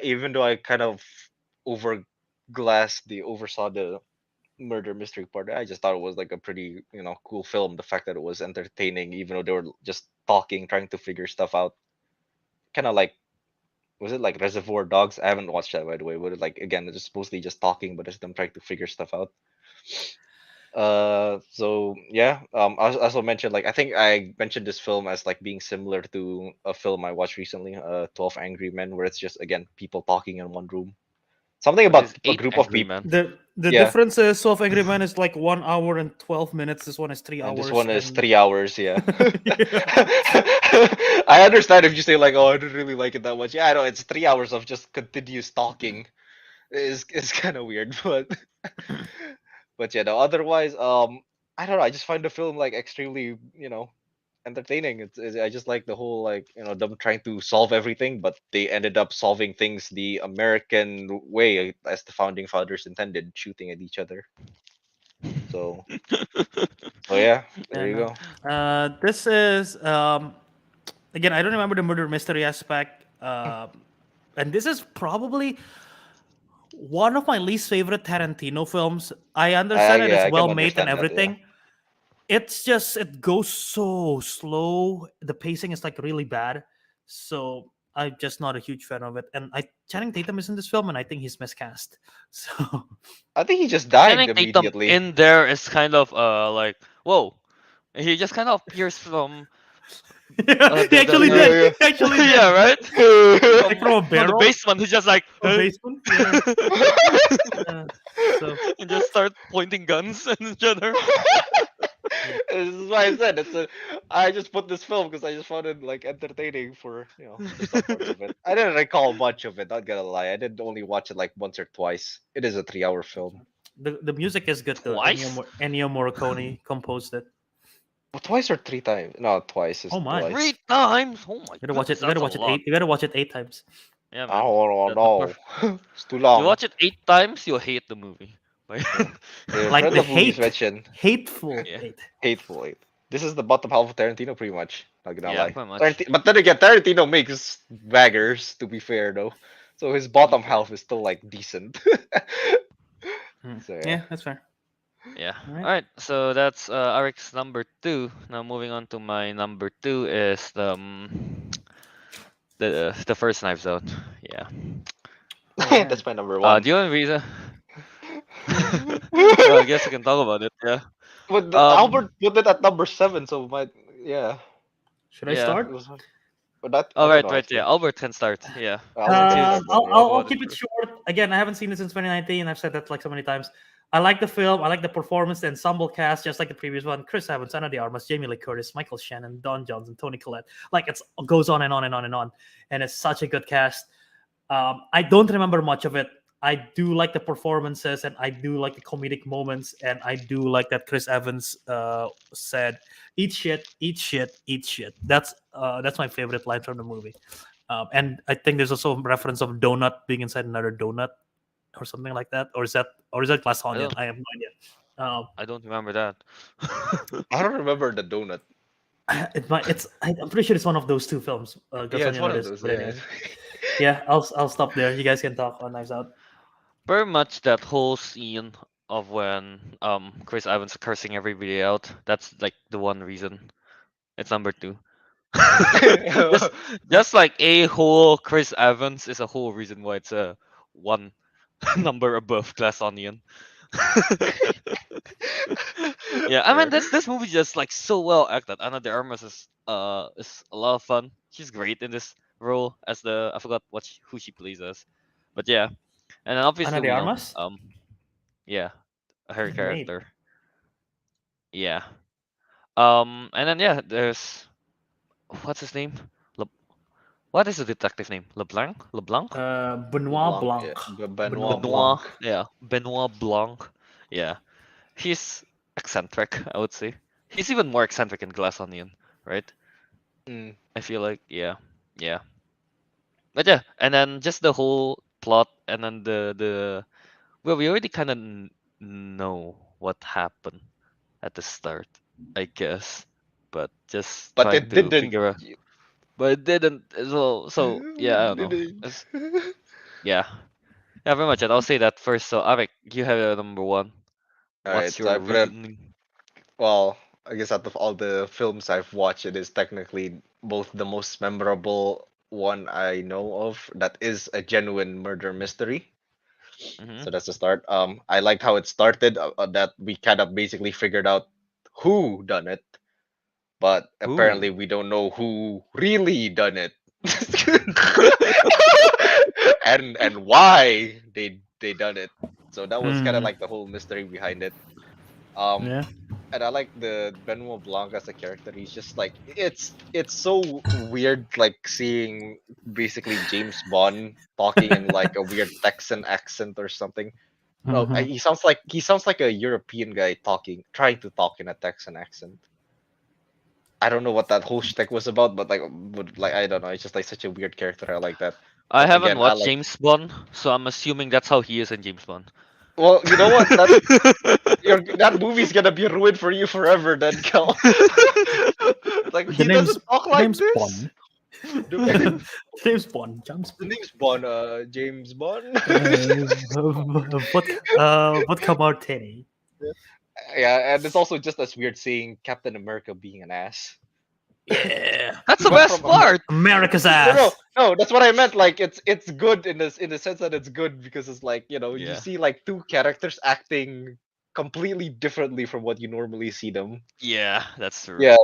even though I kind of oversaw the murder mystery part, I just thought it was like a pretty, cool film. The fact that it was entertaining, even though they were just talking, trying to figure stuff out, kind of like. Was it like Reservoir Dogs? I haven't watched that by the way. But it like again, it's just mostly just talking, but it's them trying to figure stuff out. So yeah, I also mentioned like I think I mentioned this film as like being similar to a film I watched recently, 12 Angry Men, where it's just again people talking in one room. Something Which is about a eight group of angry people. men. The Yeah, difference is of Angry Man is like 1 hour and 12 minutes. This one is three and this hours one is and 3 hours. Yeah, yeah. I understand if you say like, oh, I didn't really like it that much. Yeah, I know it's 3 hours of just continuous talking. Is kind of weird, but but yeah, no. Otherwise, I don't know. I just find the film like extremely, entertaining. I just like the whole like them trying to solve everything, but they ended up solving things the American way as the founding fathers intended, shooting at each other. So yeah, there Yeah, you no. go. This is again. I don't remember the murder mystery aspect. And this is probably one of my least favorite Tarantino films. I understand it Yeah, is I can well made and understand that. Yeah, everything. It's just it goes so slow. The pacing is like really bad. So I'm just not a huge fan of it. And I Channing Tatum is in this film, and I think he's miscast. So I think he just died Channing Tatum immediately. in there is kind of like whoa. He just kind of appears from yeah, he actually did. Yeah, He actually did. yeah, right? yeah. Like from a From the barrel, basement, he's just like a hey. basement. Yeah. So And just start pointing guns at each other. yeah. This is why I said I just put this film because I just found it like entertaining for for some parts of it. I didn't recall much of it. Not gonna lie, I did only watch it like once or twice. It is a 3-hour film. The music is good though. Twice? Ennio Morricone composed it. Well, twice or 3 times? No, twice is Oh my! twice. 3 times? Oh my You gotta watch it. goodness, You gotta that's a watch it lot. eight. You gotta watch it 8 times. Yeah, I man. don't The know. It's too you long. watch it 8 times, you'll hate the movie. Like, Yeah. A Like friend the of movies hate, mentioned hateful yeah, hate. hateful eight. This is the bottom half of Tarantino, pretty much. Not gonna yeah, lie. pretty much. But then again, Tarantino makes baggers. To be fair, though, so his bottom half is still like decent. So yeah. Yeah, that's fair. Yeah. All right. All right. So that's Ariq's number two. Now moving on to my number two is the first Knives Out. Yeah. All right. That's my number one. Do you want a reason? Well, I guess I can talk about it. Yeah. But Um. Albert put it at number 7, so my yeah, Should I Yeah. it start? was. But that All I don't right. know. Right. Yeah. Albert can start. Yeah. Albert can Since start then. Yeah. talk I'll about it keep it first. short. Again, I haven't seen it since 2019. I've said that like so many times. I like the film. I like the performance, the ensemble cast, just like the previous one. Chris Evans, Ana de Armas, Jamie Lee Curtis, Michael Shannon, Don Johnson, Tony Collette. Like it goes on and on and on and on, and it's such a good cast. I don't remember much of it. I do like the performances, and I do like the comedic moments, and I do like that Chris Evans said, "Eat shit, eat shit, eat shit." That's my favorite line from the movie. And I think there's also a reference of donut being inside another donut or something like that, or is that glass I onion? don't. I have no idea. Um, I don't remember that. I don't remember the donut. I'm pretty sure it's one of those two films. Glass Yeah, it's onion one or of this. those. But Yeah. anyway, yeah, I'll stop there. You guys can talk on Knives Out. Very much that whole scene of when Chris Evans cursing everybody out. That's like the one reason. It's number two. just just like a whole Chris Evans is a whole reason why it's a one number above Glass Onion. Yeah, I mean Fair. this movie just like so well acted. Anna de Armas is a lot of fun. She's great in this role as the I forgot who she plays as, but yeah, and then Ana obviously de we know Armas. yeah her Great. character, yeah, and then yeah there's what's his name. Le- what is the detective name? LeBlanc? Benoit LeBlanc, Blanc. yeah, Benoit Benoit Blanc. Blanc. Benoit, yeah, Benoit Blanc, yeah. He's eccentric, I would say. He's even more eccentric in Glass Onion, right? Mm. I feel like, yeah, yeah. But yeah, and then just the whole plot, and then the well, we already kind of know what happened at the start, I guess. But just But trying it to didn't. figure out, but it didn't as well. So yeah, I It don't know. didn't. Yeah, yeah, very much. I'll say that first. So Arik, you have a number one. All right, What's so I your put it. reasoning? Well, I guess out of all the films I've watched, it is technically both the most memorable one I know of that is a genuine murder mystery. Mm-hmm. So that's the start. I liked how it started. That we kind of basically figured out who done it, but Ooh. apparently we don't know who really done it, and why they done it. So that was kind of Hmm. like the whole mystery behind it. Um, Yeah. and I like the Benoit Blanc as a character. He's just like it's so weird, like seeing basically James Bond talking in like a weird Texan accent or something. No, Hmm. he sounds like a European guy talking, trying to talk in a Texan accent. I don't know what that whole shtick was about, but I don't know. It's just like such a weird character. I like that. I But haven't again, I watched like. James Bond, so I'm assuming that's how he is in James Bond. Well, you know what? That movie's gonna be ruined for you forever. Then, Cal. Like The he name's doesn't talk the like name's this. Bond. The, The name's Bond. James the Bond. name's Bond. James Bond. Vodka martini. Yeah, and it's also just as weird seeing Captain America being an ass. Yeah. That's He the went best from part. America's No, no, ass. no. That's what I meant. Like it's good in the sense that it's good because it's like you Yeah. see like two characters acting completely differently from what you normally see them. Yeah, that's true. Yeah,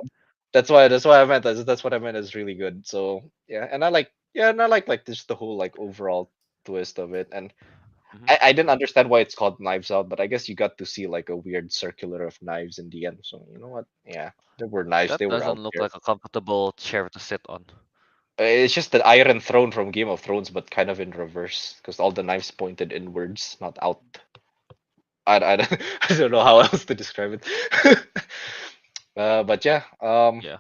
that's why I meant that's what I meant is really good. So yeah, and I like just the whole like overall twist of it. And Hmm. I didn't understand why it's called Knives Out, but I guess you got to see like a weird circular of knives in the end. So you know what? Yeah, there were knives. That They were doesn't out look there. like a comfortable chair to sit on. It's just the Iron Throne from Game of Thrones, but kind of in reverse, because all the knives pointed inwards, not out. I I don't know how else to describe it. But yeah, Yeah.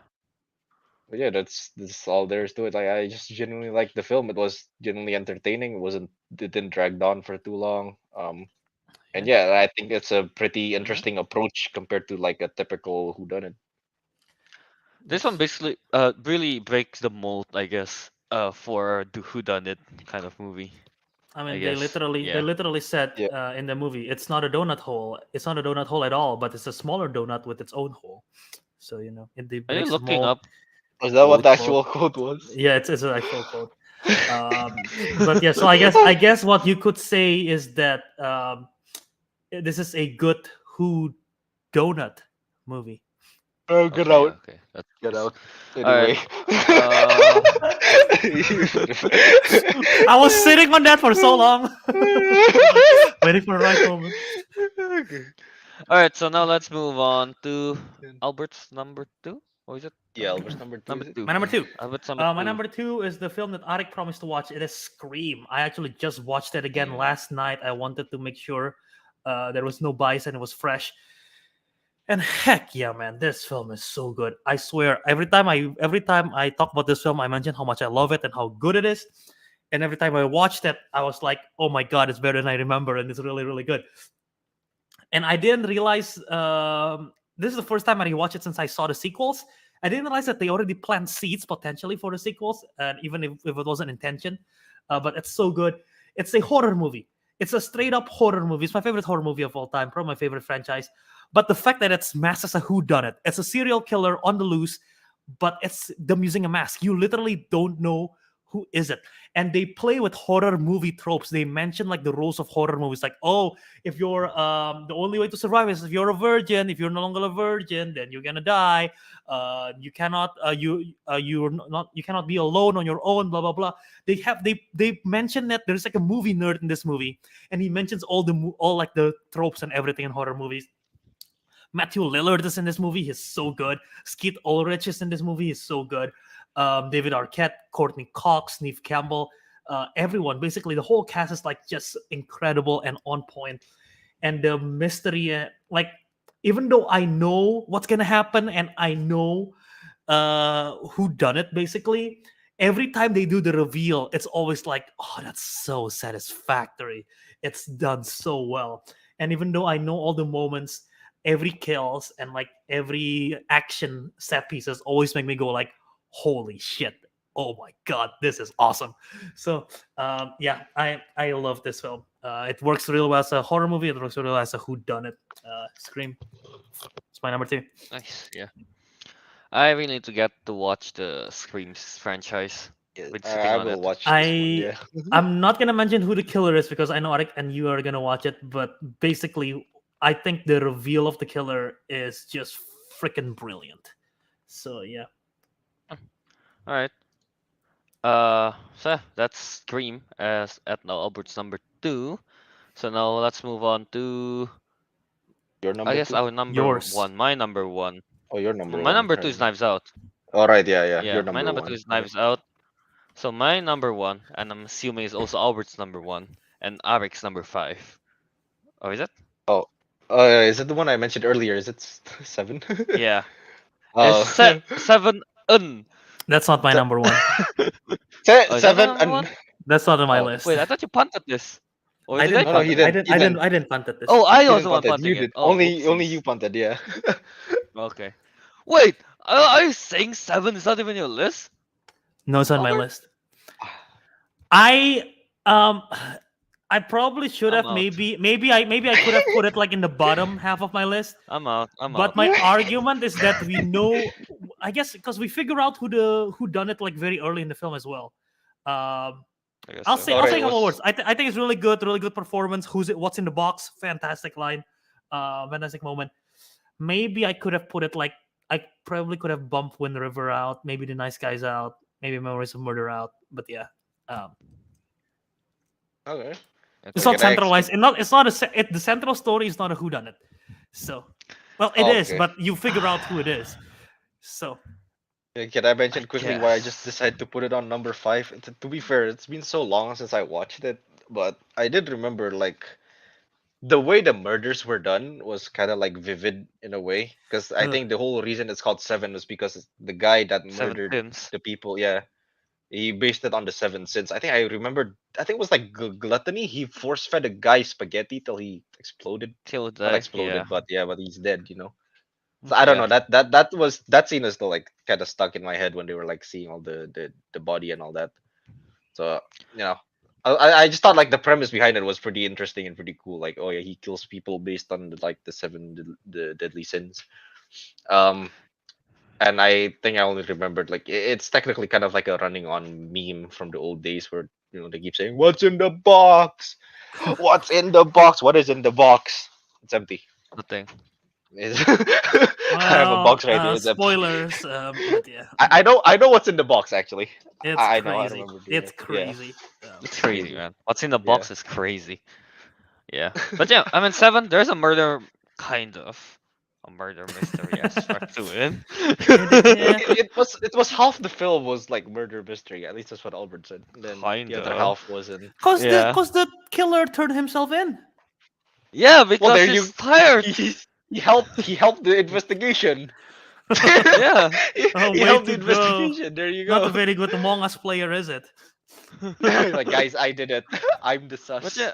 but yeah, that's all there is to it. Like I just genuinely liked the film. It was genuinely entertaining. It didn't drag on for too long. And Yeah. yeah, I think it's a pretty Hmm. interesting approach compared to like a typical whodunit. This one Yes. basically really breaks the mold, I guess, for the whodunit kind of movie. I I mean, guess. they Yeah. literally said Yeah, in the movie, it's not a donut hole. It's not a donut hole at all, but it's a smaller donut with its own hole. So it Are you breaks the looking mold. up is that what the quotes? Quote. actual quote was? Yeah, it's an actual quote. But yeah, so I guess what you could say is that this is a good who donut movie. Oh, get Okay, out, okay. That's get nice. out. All right. Anyway. Uh, I was sitting on that for so long, waiting for the right moment. Okay. all right. So now let's move on to Albert's number two. Or is it Yeah, number Elvis number two, number is it? two? My number two. Albert's number My two. number two is the film that Arik promised to watch. It is Scream. I actually just watched it again Mm. last night. I wanted to make sure there was no bias and it was fresh. And heck yeah, man, this film is so good. I swear, every time I talk about this film, I mention how much I love it and how good it is. And every time I watched it, I was like, "Oh my god, it's better than I remember, and it's really, really good." And I didn't realize this is the first time I rewatched it since I saw the sequels. I didn't realize that they already plant seeds potentially for the sequels, and even if it wasn't intention, but it's so good. It's a horror movie. It's a straight up horror movie. It's my favorite horror movie of all time, probably my favorite franchise. But the fact that it's masked as a whodunit, it's a serial killer on the loose, but it's them using a mask. You literally don't know who is it. And they play with horror movie tropes. They mention like the rules of horror movies, like, oh, if you're the only way to survive is if you're a virgin. If you're no longer a virgin, then you're gonna die. You cannot you're not you cannot be alone on your own, blah blah blah. They mention that there's like a movie nerd in this movie, and he mentions all like the tropes and everything in horror movies. Matthew Lillard is in this movie. He's so good. Skeet Ulrich is in this movie. He's so good. David Arquette, Courtney Cox, Neve Campbell, everyone. Basically, the whole cast is like just incredible and on point. And the mystery, even though I know what's gonna happen and I know who done it, basically, every time they do the reveal, it's always like, oh, that's so satisfactory. It's done so well. And even though I know all the moments, every kills and like every action set pieces always make me go like, holy shit, oh my god, this is awesome. So yeah, I love this film. It works really well as a horror movie. It works really well as a whodunit. Scream. It's my number 2. Nice. Yeah. I really need to get to watch the Screams franchise. Yeah, Been I sitting I on will it. watch this one. Yeah. I'm not gonna mention who the killer is because I know Ariq and you are gonna watch it, but basically, I think the reveal of the killer is just freaking brilliant. So yeah. All right. So that's Scream as at now Albert's number 2. So now let's move on to Your I number guess two? our number Yours. 1. My number 1. Oh, your number My one. number 2 Right. is Knives Out. All right. Yeah. Yeah. Your Yeah, my number number 2 one. is Okay. Knives Out. So my number 1, and I'm assuming is also Albert's number 1, and Ariq's number 5. Oh, is it? Oh. Is it the one I mentioned earlier? Is it 7? Yeah. It's Oh. 7. That's not my Se- number 1. Oh, is that my 7. number 1? That's not on my Oh. list. Wait, I thought you punted this. Or I did I didn't No, no, punt he it. punt it? didn't. He didn't. I didn't punt it this. Oh, I He was didn't the one punt it. You punting it. did. Oh, Only whoopsies. you punted. Yeah. Okay. Wait, are you saying 7 is not even your list? No, it's on my Albert? list. I um I probably should I'm have out. maybe I could have put it like in the bottom half of my list. I'm out. But my argument is that we know, I guess, because we figure out who done it like very early in the film as well. Um, I guess I'll so. say Alright, a it couple was- words. I think it's really good performance. What's in the box? Fantastic line, fantastic moment. Maybe I could have put it like I probably could have bumped Wind River out, maybe The Nice Guys out, maybe Memories of Murder out. But yeah, Okay. it's Okay, not centralized. It's not the central story is not a whodunit. So, well, it is, Okay. but you figure out who it is. So Can I mention quickly why I just guess. decided to put it on number 5? To be fair, it's been so long since I watched it, but I did remember like the way the murders were done was kind of like vivid in a way. Because I Ugh. think the whole reason it's called 7 was because the guy that 7 murdered sins. the people, yeah, he based it on the 7 sins. I think I remembered. I think it was like gluttony. He force fed a guy spaghetti till he exploded. Till Not the exploded, yeah. but he's dead. So I don't Yeah. know, that scene is still like kind of stuck in my head when they were like seeing all the body and all that. So I just thought like the premise behind it was pretty interesting and pretty cool. Like, oh yeah, he kills people based on like the 7 the deadly sins. Um, and I think I only remembered like it's technically kind of like a running on meme from the old days where they keep saying, "What's in the box? What's in the box? What is in the box? It's empty." Nothing. I have a box right here. It's empty. spoilers. But yeah, I know what's in the box actually. it's I know. I crazy. remember doing It's it. Yeah. crazy. It's crazy, Crazy. man. What's in the box is crazy. Yeah. But yeah, I mean 7, there's a murder kind of. A murder mystery aspect to it. Yeah. It was half the film was like murder mystery. At least that's what Albert said. And then the other Kinda. half wasn't. Cause Yeah. the killer turned himself in. Yeah, because there he's you- tired. He helped the investigation. Yeah. he Oh, way helped the to go. investigation. There you Not a go. very good Among Us player, is it? Like, guys, I did it. I'm the sus. But yeah,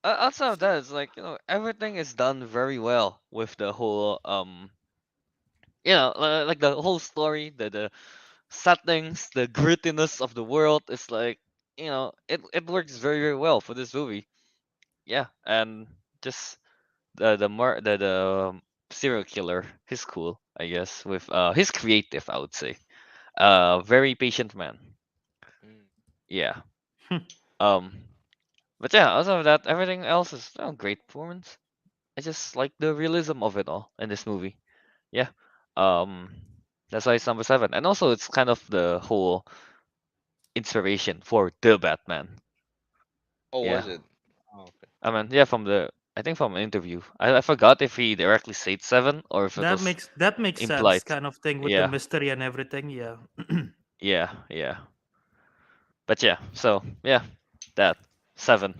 outside of that, it's like everything is done very well with the whole like the whole story, the settings, the grittiness of the world is like it works very very well for this movie. Yeah, and just the serial killer, he's cool, I guess. With he's creative, I would say. Very patient man. Mm. Yeah. Um. But yeah, outside of that, everything else is great performance. I just like the realism of it all in this movie. Yeah. Um. That's why it's number 7, and also it's kind of the whole inspiration for the Batman. Oh, Yeah. was it? Oh, okay. I mean, yeah, from the I think from an interview. I forgot if he directly said 7 or if it was That makes sense, implied. kind of thing with the Yeah. mystery and everything. Yeah. Yeah. Yeah. But yeah. So yeah, that 7.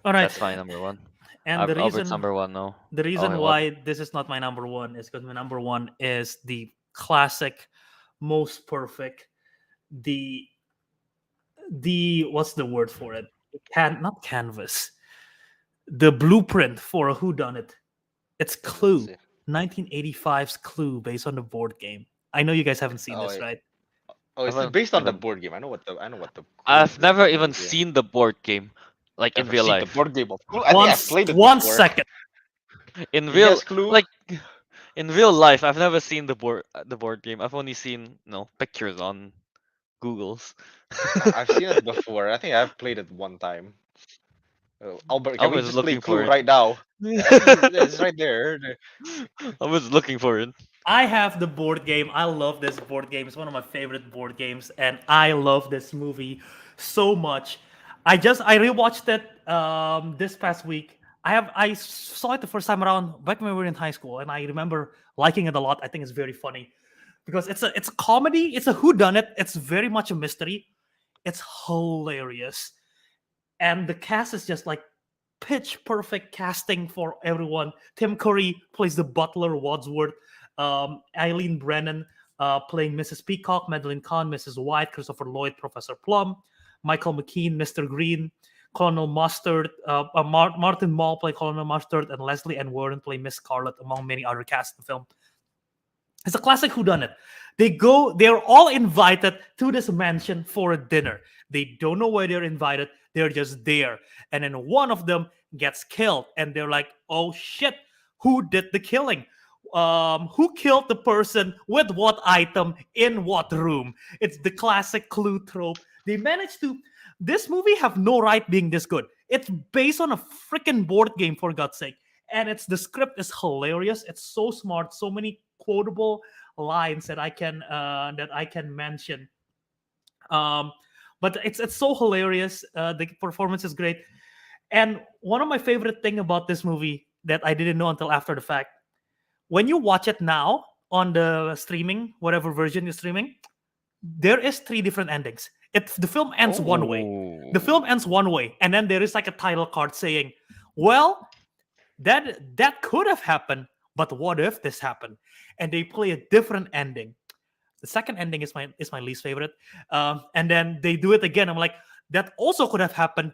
All right. That's my number 1. And the Albert's reason number 1 now. the Oh reason wait, what? why this is not my number one is because my number one is the classic, most perfect, the what's the word for it? Not canvas, the blueprint for a whodunit. It's Let's Clue, see. 1985's Clue, based on the board game. I know you guys haven't seen Oh, this, right? oh, I is it haven't based on the even. board game? I know what the Clue I've board never game even is. Yeah. seen the board game, like in Never real seen the life. board game of Clue. I think I've played it One before. second. In real, Yes, Clue. like in real life, I've never seen the board game. I've only seen pictures on Google's. I've seen it before. I think I've played it one time. Albert, I can we was just play looking Clue for it. right now? It's right there. I was looking for it. I have the board game. I love this board game. It's one of my favorite board games, and I love this movie so much. I rewatched it this past week. I saw it the first time around back when we were in high school, and I remember liking it a lot. I think it's very funny because it's a comedy. It's a whodunit. It's very much a mystery. It's hilarious, and the cast is just like pitch perfect casting for everyone. Tim Curry plays the butler Wadsworth, Eileen Brennan playing Mrs. Peacock, Madeline Kahn, Mrs. White, Christopher Lloyd, Professor Plum, Michael McKean, Mr. Green, Colonel Mustard, Martin Mull play Colonel Mustard, and Leslie Ann Warren play Miss Scarlet, among many other cast in the film. It's a classic whodunit. They're all invited to this mansion for a dinner. They don't know why they're invited. They're just there. And then one of them gets killed. And they're like, oh shit, who did the killing? Who killed the person with what item in what room? It's the classic Clue trope. They managed to. This movie have no right being this good. It's based on a freaking board game, for God's sake, and the script is hilarious. It's so smart, so many quotable lines that I can mention. Um, but it's so hilarious. The performance is great, and one of my favorite thing about this movie that I didn't know until after the fact, when you watch it now on the streaming, whatever version you're streaming, there is three different endings. The film ends one way. The Oh. film ends one way, and then there is like a title card saying, "Well, that could have happened, but what if this happened?" And they play a different ending. The second ending is my least favorite. And then they do it again. I'm like, that also could have happened,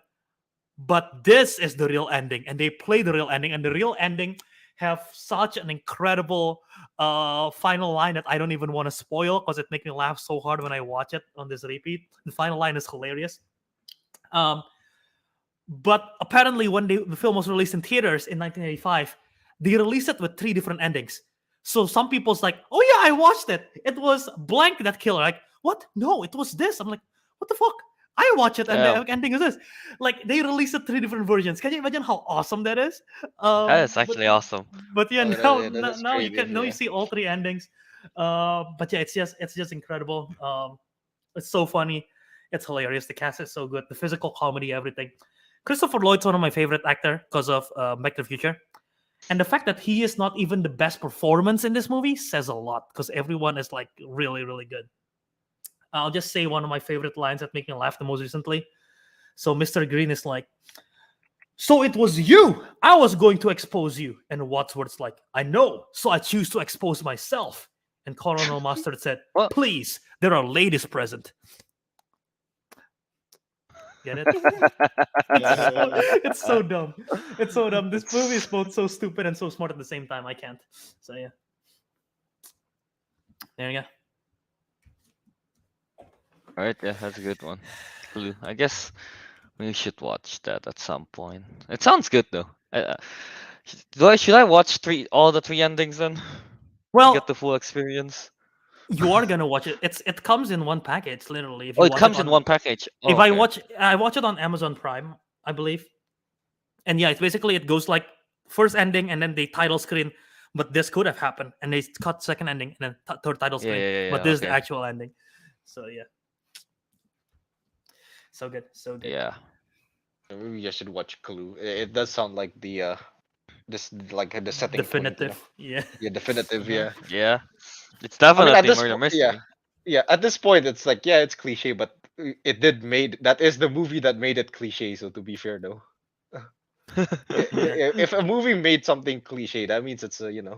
but this is the real ending. And they play the real ending, and the real ending have such an incredible final line that I don't even want to spoil because it makes me laugh so hard when I watch it on this repeat. The final line is hilarious. Um, but apparently, when the film was released in theaters in 1985, they released it with three different endings. So some people's like, "Oh yeah, I watched it. It was blank that killer." Like, what? No, it was this. I'm like, what the fuck? I watch it, and Yeah, the ending is this. Like, they released it three different versions. Can you imagine how awesome that is? that is But actually awesome. yeah, Oh, now, that now is now you crazy. can now you Yeah. see all three endings. But yeah, it's just incredible. It's so funny. It's hilarious. The cast is so good. The physical comedy, everything. Christopher Lloyd's one of my favorite actor because of Back to the Future, and the fact that he is not even the best performance in this movie says a lot because everyone is like really, really good. I'll just say one of my favorite lines that make me laugh the most recently. So Mr. Green is like, "So it was you. I was going to expose you." And Wadsworth's like, "I know. So I choose to expose myself." And Colonel Mustard said, Well, "Please, there are ladies present." Get it? It's so dumb. It's so dumb. This movie is both so stupid and so smart at the same time. I can't. So yeah, there you go. all right, yeah, that's a good one. Clue. I guess we should watch that at some point. It sounds good though. Should I watch all the three endings then to Well, get the full experience? You are gonna watch it. It comes in one package, literally. If Oh, you it watch it comes in on, one package. if Oh, okay. I watch it on Amazon Prime, I believe. And yeah, it's basically it goes like first ending and then the title screen, but this could have happened, and they cut second ending and then third title Yeah, screen, yeah, yeah, but yeah. this is the Okay. actual ending. So yeah, so good, so good. Yeah. Maybe I should watch Clue. It does sound like this like the setting point, you know. Definitive, yeah. Yeah, definitive. Hmm. Yeah. Yeah. It's I mean, at definitely this murder point, yeah, mystery. yeah. At this point, it's like, yeah, it's cliche, but it did made that is the movie that made it cliche. So to be fair, though, Yeah, if a movie made something cliche, that means it's a yeah.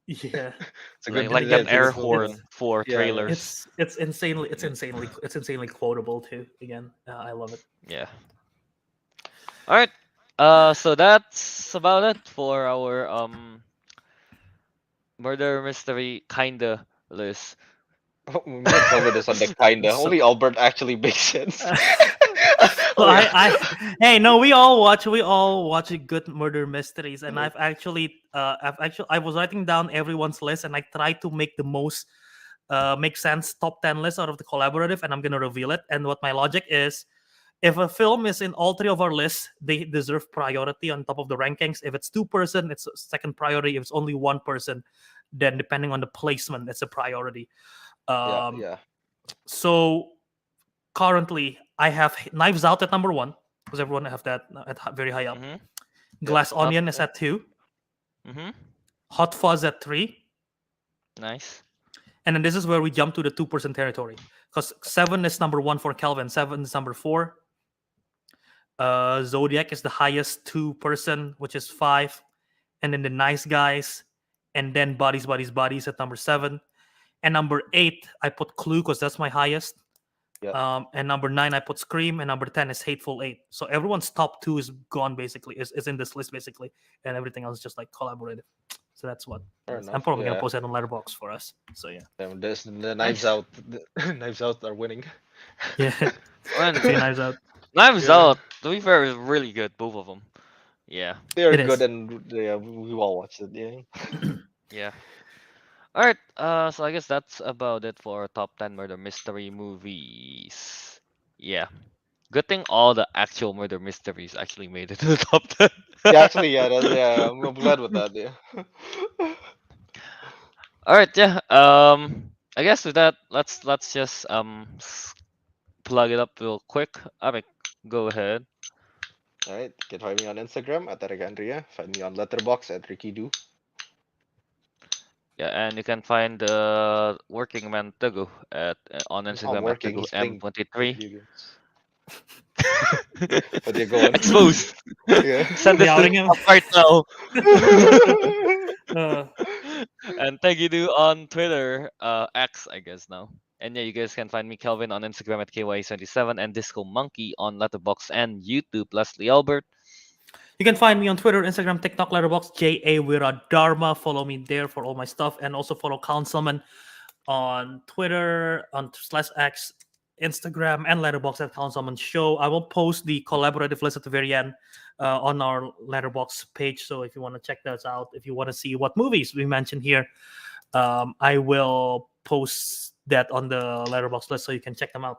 it's a like good like yeah, an It's it's a air good it's film. horn it's for Yeah, yeah. trailers. it's insanely quotable too. Again, I love it. Yeah. All right. So that's about it for our murder mystery kinda list. Me and Kelvin is on the kinda. So Only Albert actually makes sense. well, Oh yeah. hey, no, we all watch good murder mysteries, and I was writing down everyone's list, and I tried to make the most make sense top 10 list out of the collaborative, and I'm gonna reveal it. And what my logic is, if a film is in all three of our lists, they deserve priority on top of the rankings. If it's two-person, it's second priority. If it's only one person, then depending on the placement, it's a priority. Yeah, Um, yeah. so currently, I have Knives Out at number one because everyone have that very high up. Mhm. Yep. Glass Not. Onion is at two. Mhm. Hot Fuzz at three. Nice. And then this is where we jump to the 2% territory because seven is number one for Kelvin. Seven is number four. Zodiac is the highest two-person, which is five. And then the Nice Guys. And then Bodies at number seven. And number eight, I put Clue because that's my highest. Yeah. And number nine, I put Scream, and number 10 is Hateful Eight. So everyone's top two is gone basically, is in this list basically, and everything else is just like collaborative. So that's what it Fair is. I'm enough. probably gonna Yeah. post that on Letterbox for us. So yeah, This the Knives Nice. Out. The Knives Out are winning. yeah, And three Knives Out. Knives Yeah. Out, to be fair, is really good. Both of them. Yeah. They are It good, is. and yeah, we all watched it. Yeah. Yeah. All right. So I guess that's about it for top 10 murder mystery movies. Yeah. Good thing all the actual murder mysteries actually made it to the top 10. Yeah, actually, yeah, yeah. I'm glad with that. Yeah. All right. Yeah. I guess with that, let's just plug it up real quick. Ariq, go ahead. All right. You can find me on Instagram at Ariq Andria. Find me on Letterbox at Ricky Do. Yeah, and you can find the working man Teguh at on He's not Instagram at working. Teguh He's playing M23. video games. But you're going. Exposed. Yeah. Send We it to outing the him. top right now. Uh, And thank you to on Twitter, X, I guess now. And yeah, you guys can find me Kelvin on Instagram at KY77 and Disco Monkey on Letterboxd and YouTube. Leslie Albert. you can find me on Twitter, Instagram, TikTok, Letterbox, JA Wiradharma. Follow me there for all my stuff, and also follow Councilmen on Twitter, on /X, Instagram, and Letterbox at Councilman Show. I will post the collaborative list at the very end on our Letterbox page. So if you want to check those out, if you want to see what movies we mentioned here, I will post that on the Letterbox list so you can check them out.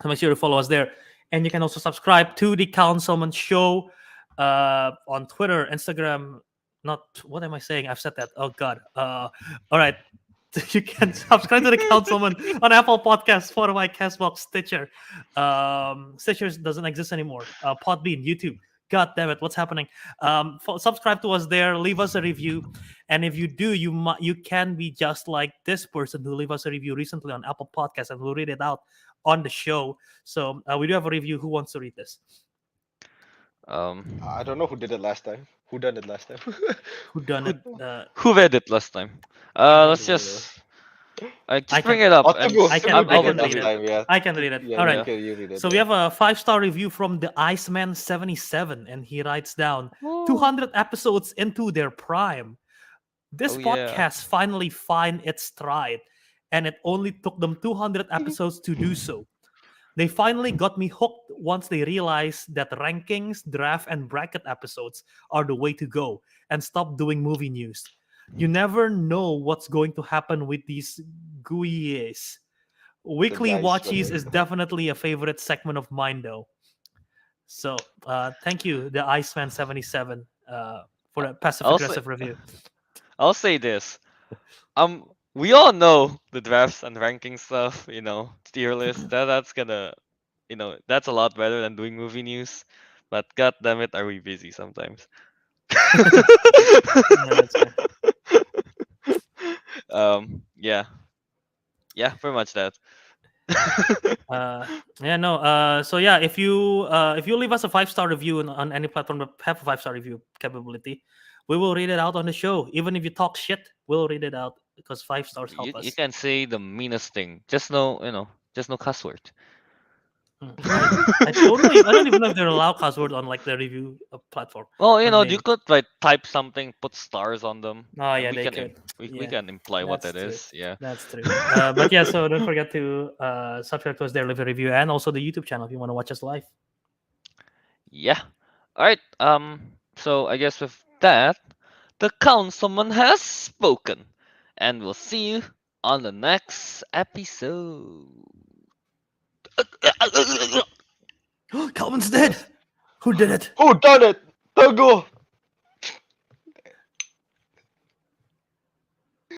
So make sure to follow us there. And you can also subscribe to the Councilman Show on Twitter, Instagram. Not what am I saying? I've said that. Oh God. All right. You can subscribe to the Councilman on Apple Podcasts, Spotify, Castbox, Stitcher. Stitcher doesn't exist anymore. Podbean, YouTube. God damn it, what's happening? Subscribe to us there. Leave us a review, and if you do, you can be just like this person who leave us a review recently on Apple Podcasts, and we'll read it out on the show. So we do have a review. Who wants to read this? I don't know who did it last time. Who done it last time? Who done it? Who read it last time? Let's just I bring can- it up. Oh, and Teguh, I can- Teguh I did can it last read it. time. Yeah. I can read it. Yeah, All you right. can- you read it. So we have a 5-star review from the Iceman77, and he writes down 200 episodes into their prime. This Oh, yeah. podcast finally find its stride, and it only took them 200 episodes to do so. They finally got me hooked once they realized that rankings, draft, and bracket episodes are the way to go, and stop doing movie news. You never know what's going to happen with these GUIs. Weekly guys watchies with is definitely a favorite segment of mine, though. So, thank you, the Iceman77, for I- that passive I'll say aggressive review. I'll say this. We all know the drafts and ranking stuff, tier list. That's gonna, that's a lot better than doing movie news. But god damn it, are we busy sometimes? Yeah, that's fair. Yeah, yeah, pretty much that. Yeah, no. So yeah, if you leave us a 5-star review on any platform that have a 5-star review capability, we will read it out on the show. Even if you talk shit, we'll read it out because 5 stars you help you us. can say the meanest thing. Just no cuss word. I don't even know if they allow password on like the review platform Well, or you maybe. could like type something, put stars on them, Oh and yeah, we they can could. we Yeah, can imply what that's that true. is. Yeah. That's true. But yeah, so don't forget to subscribe to us there, leave a review, and also the YouTube channel if you want to watch us live. Yeah. All right. So I guess with that, the councilman has spoken, and we'll see you on the next episode. Calvin's dead. Yes. Who did it? Who done it? Teguh!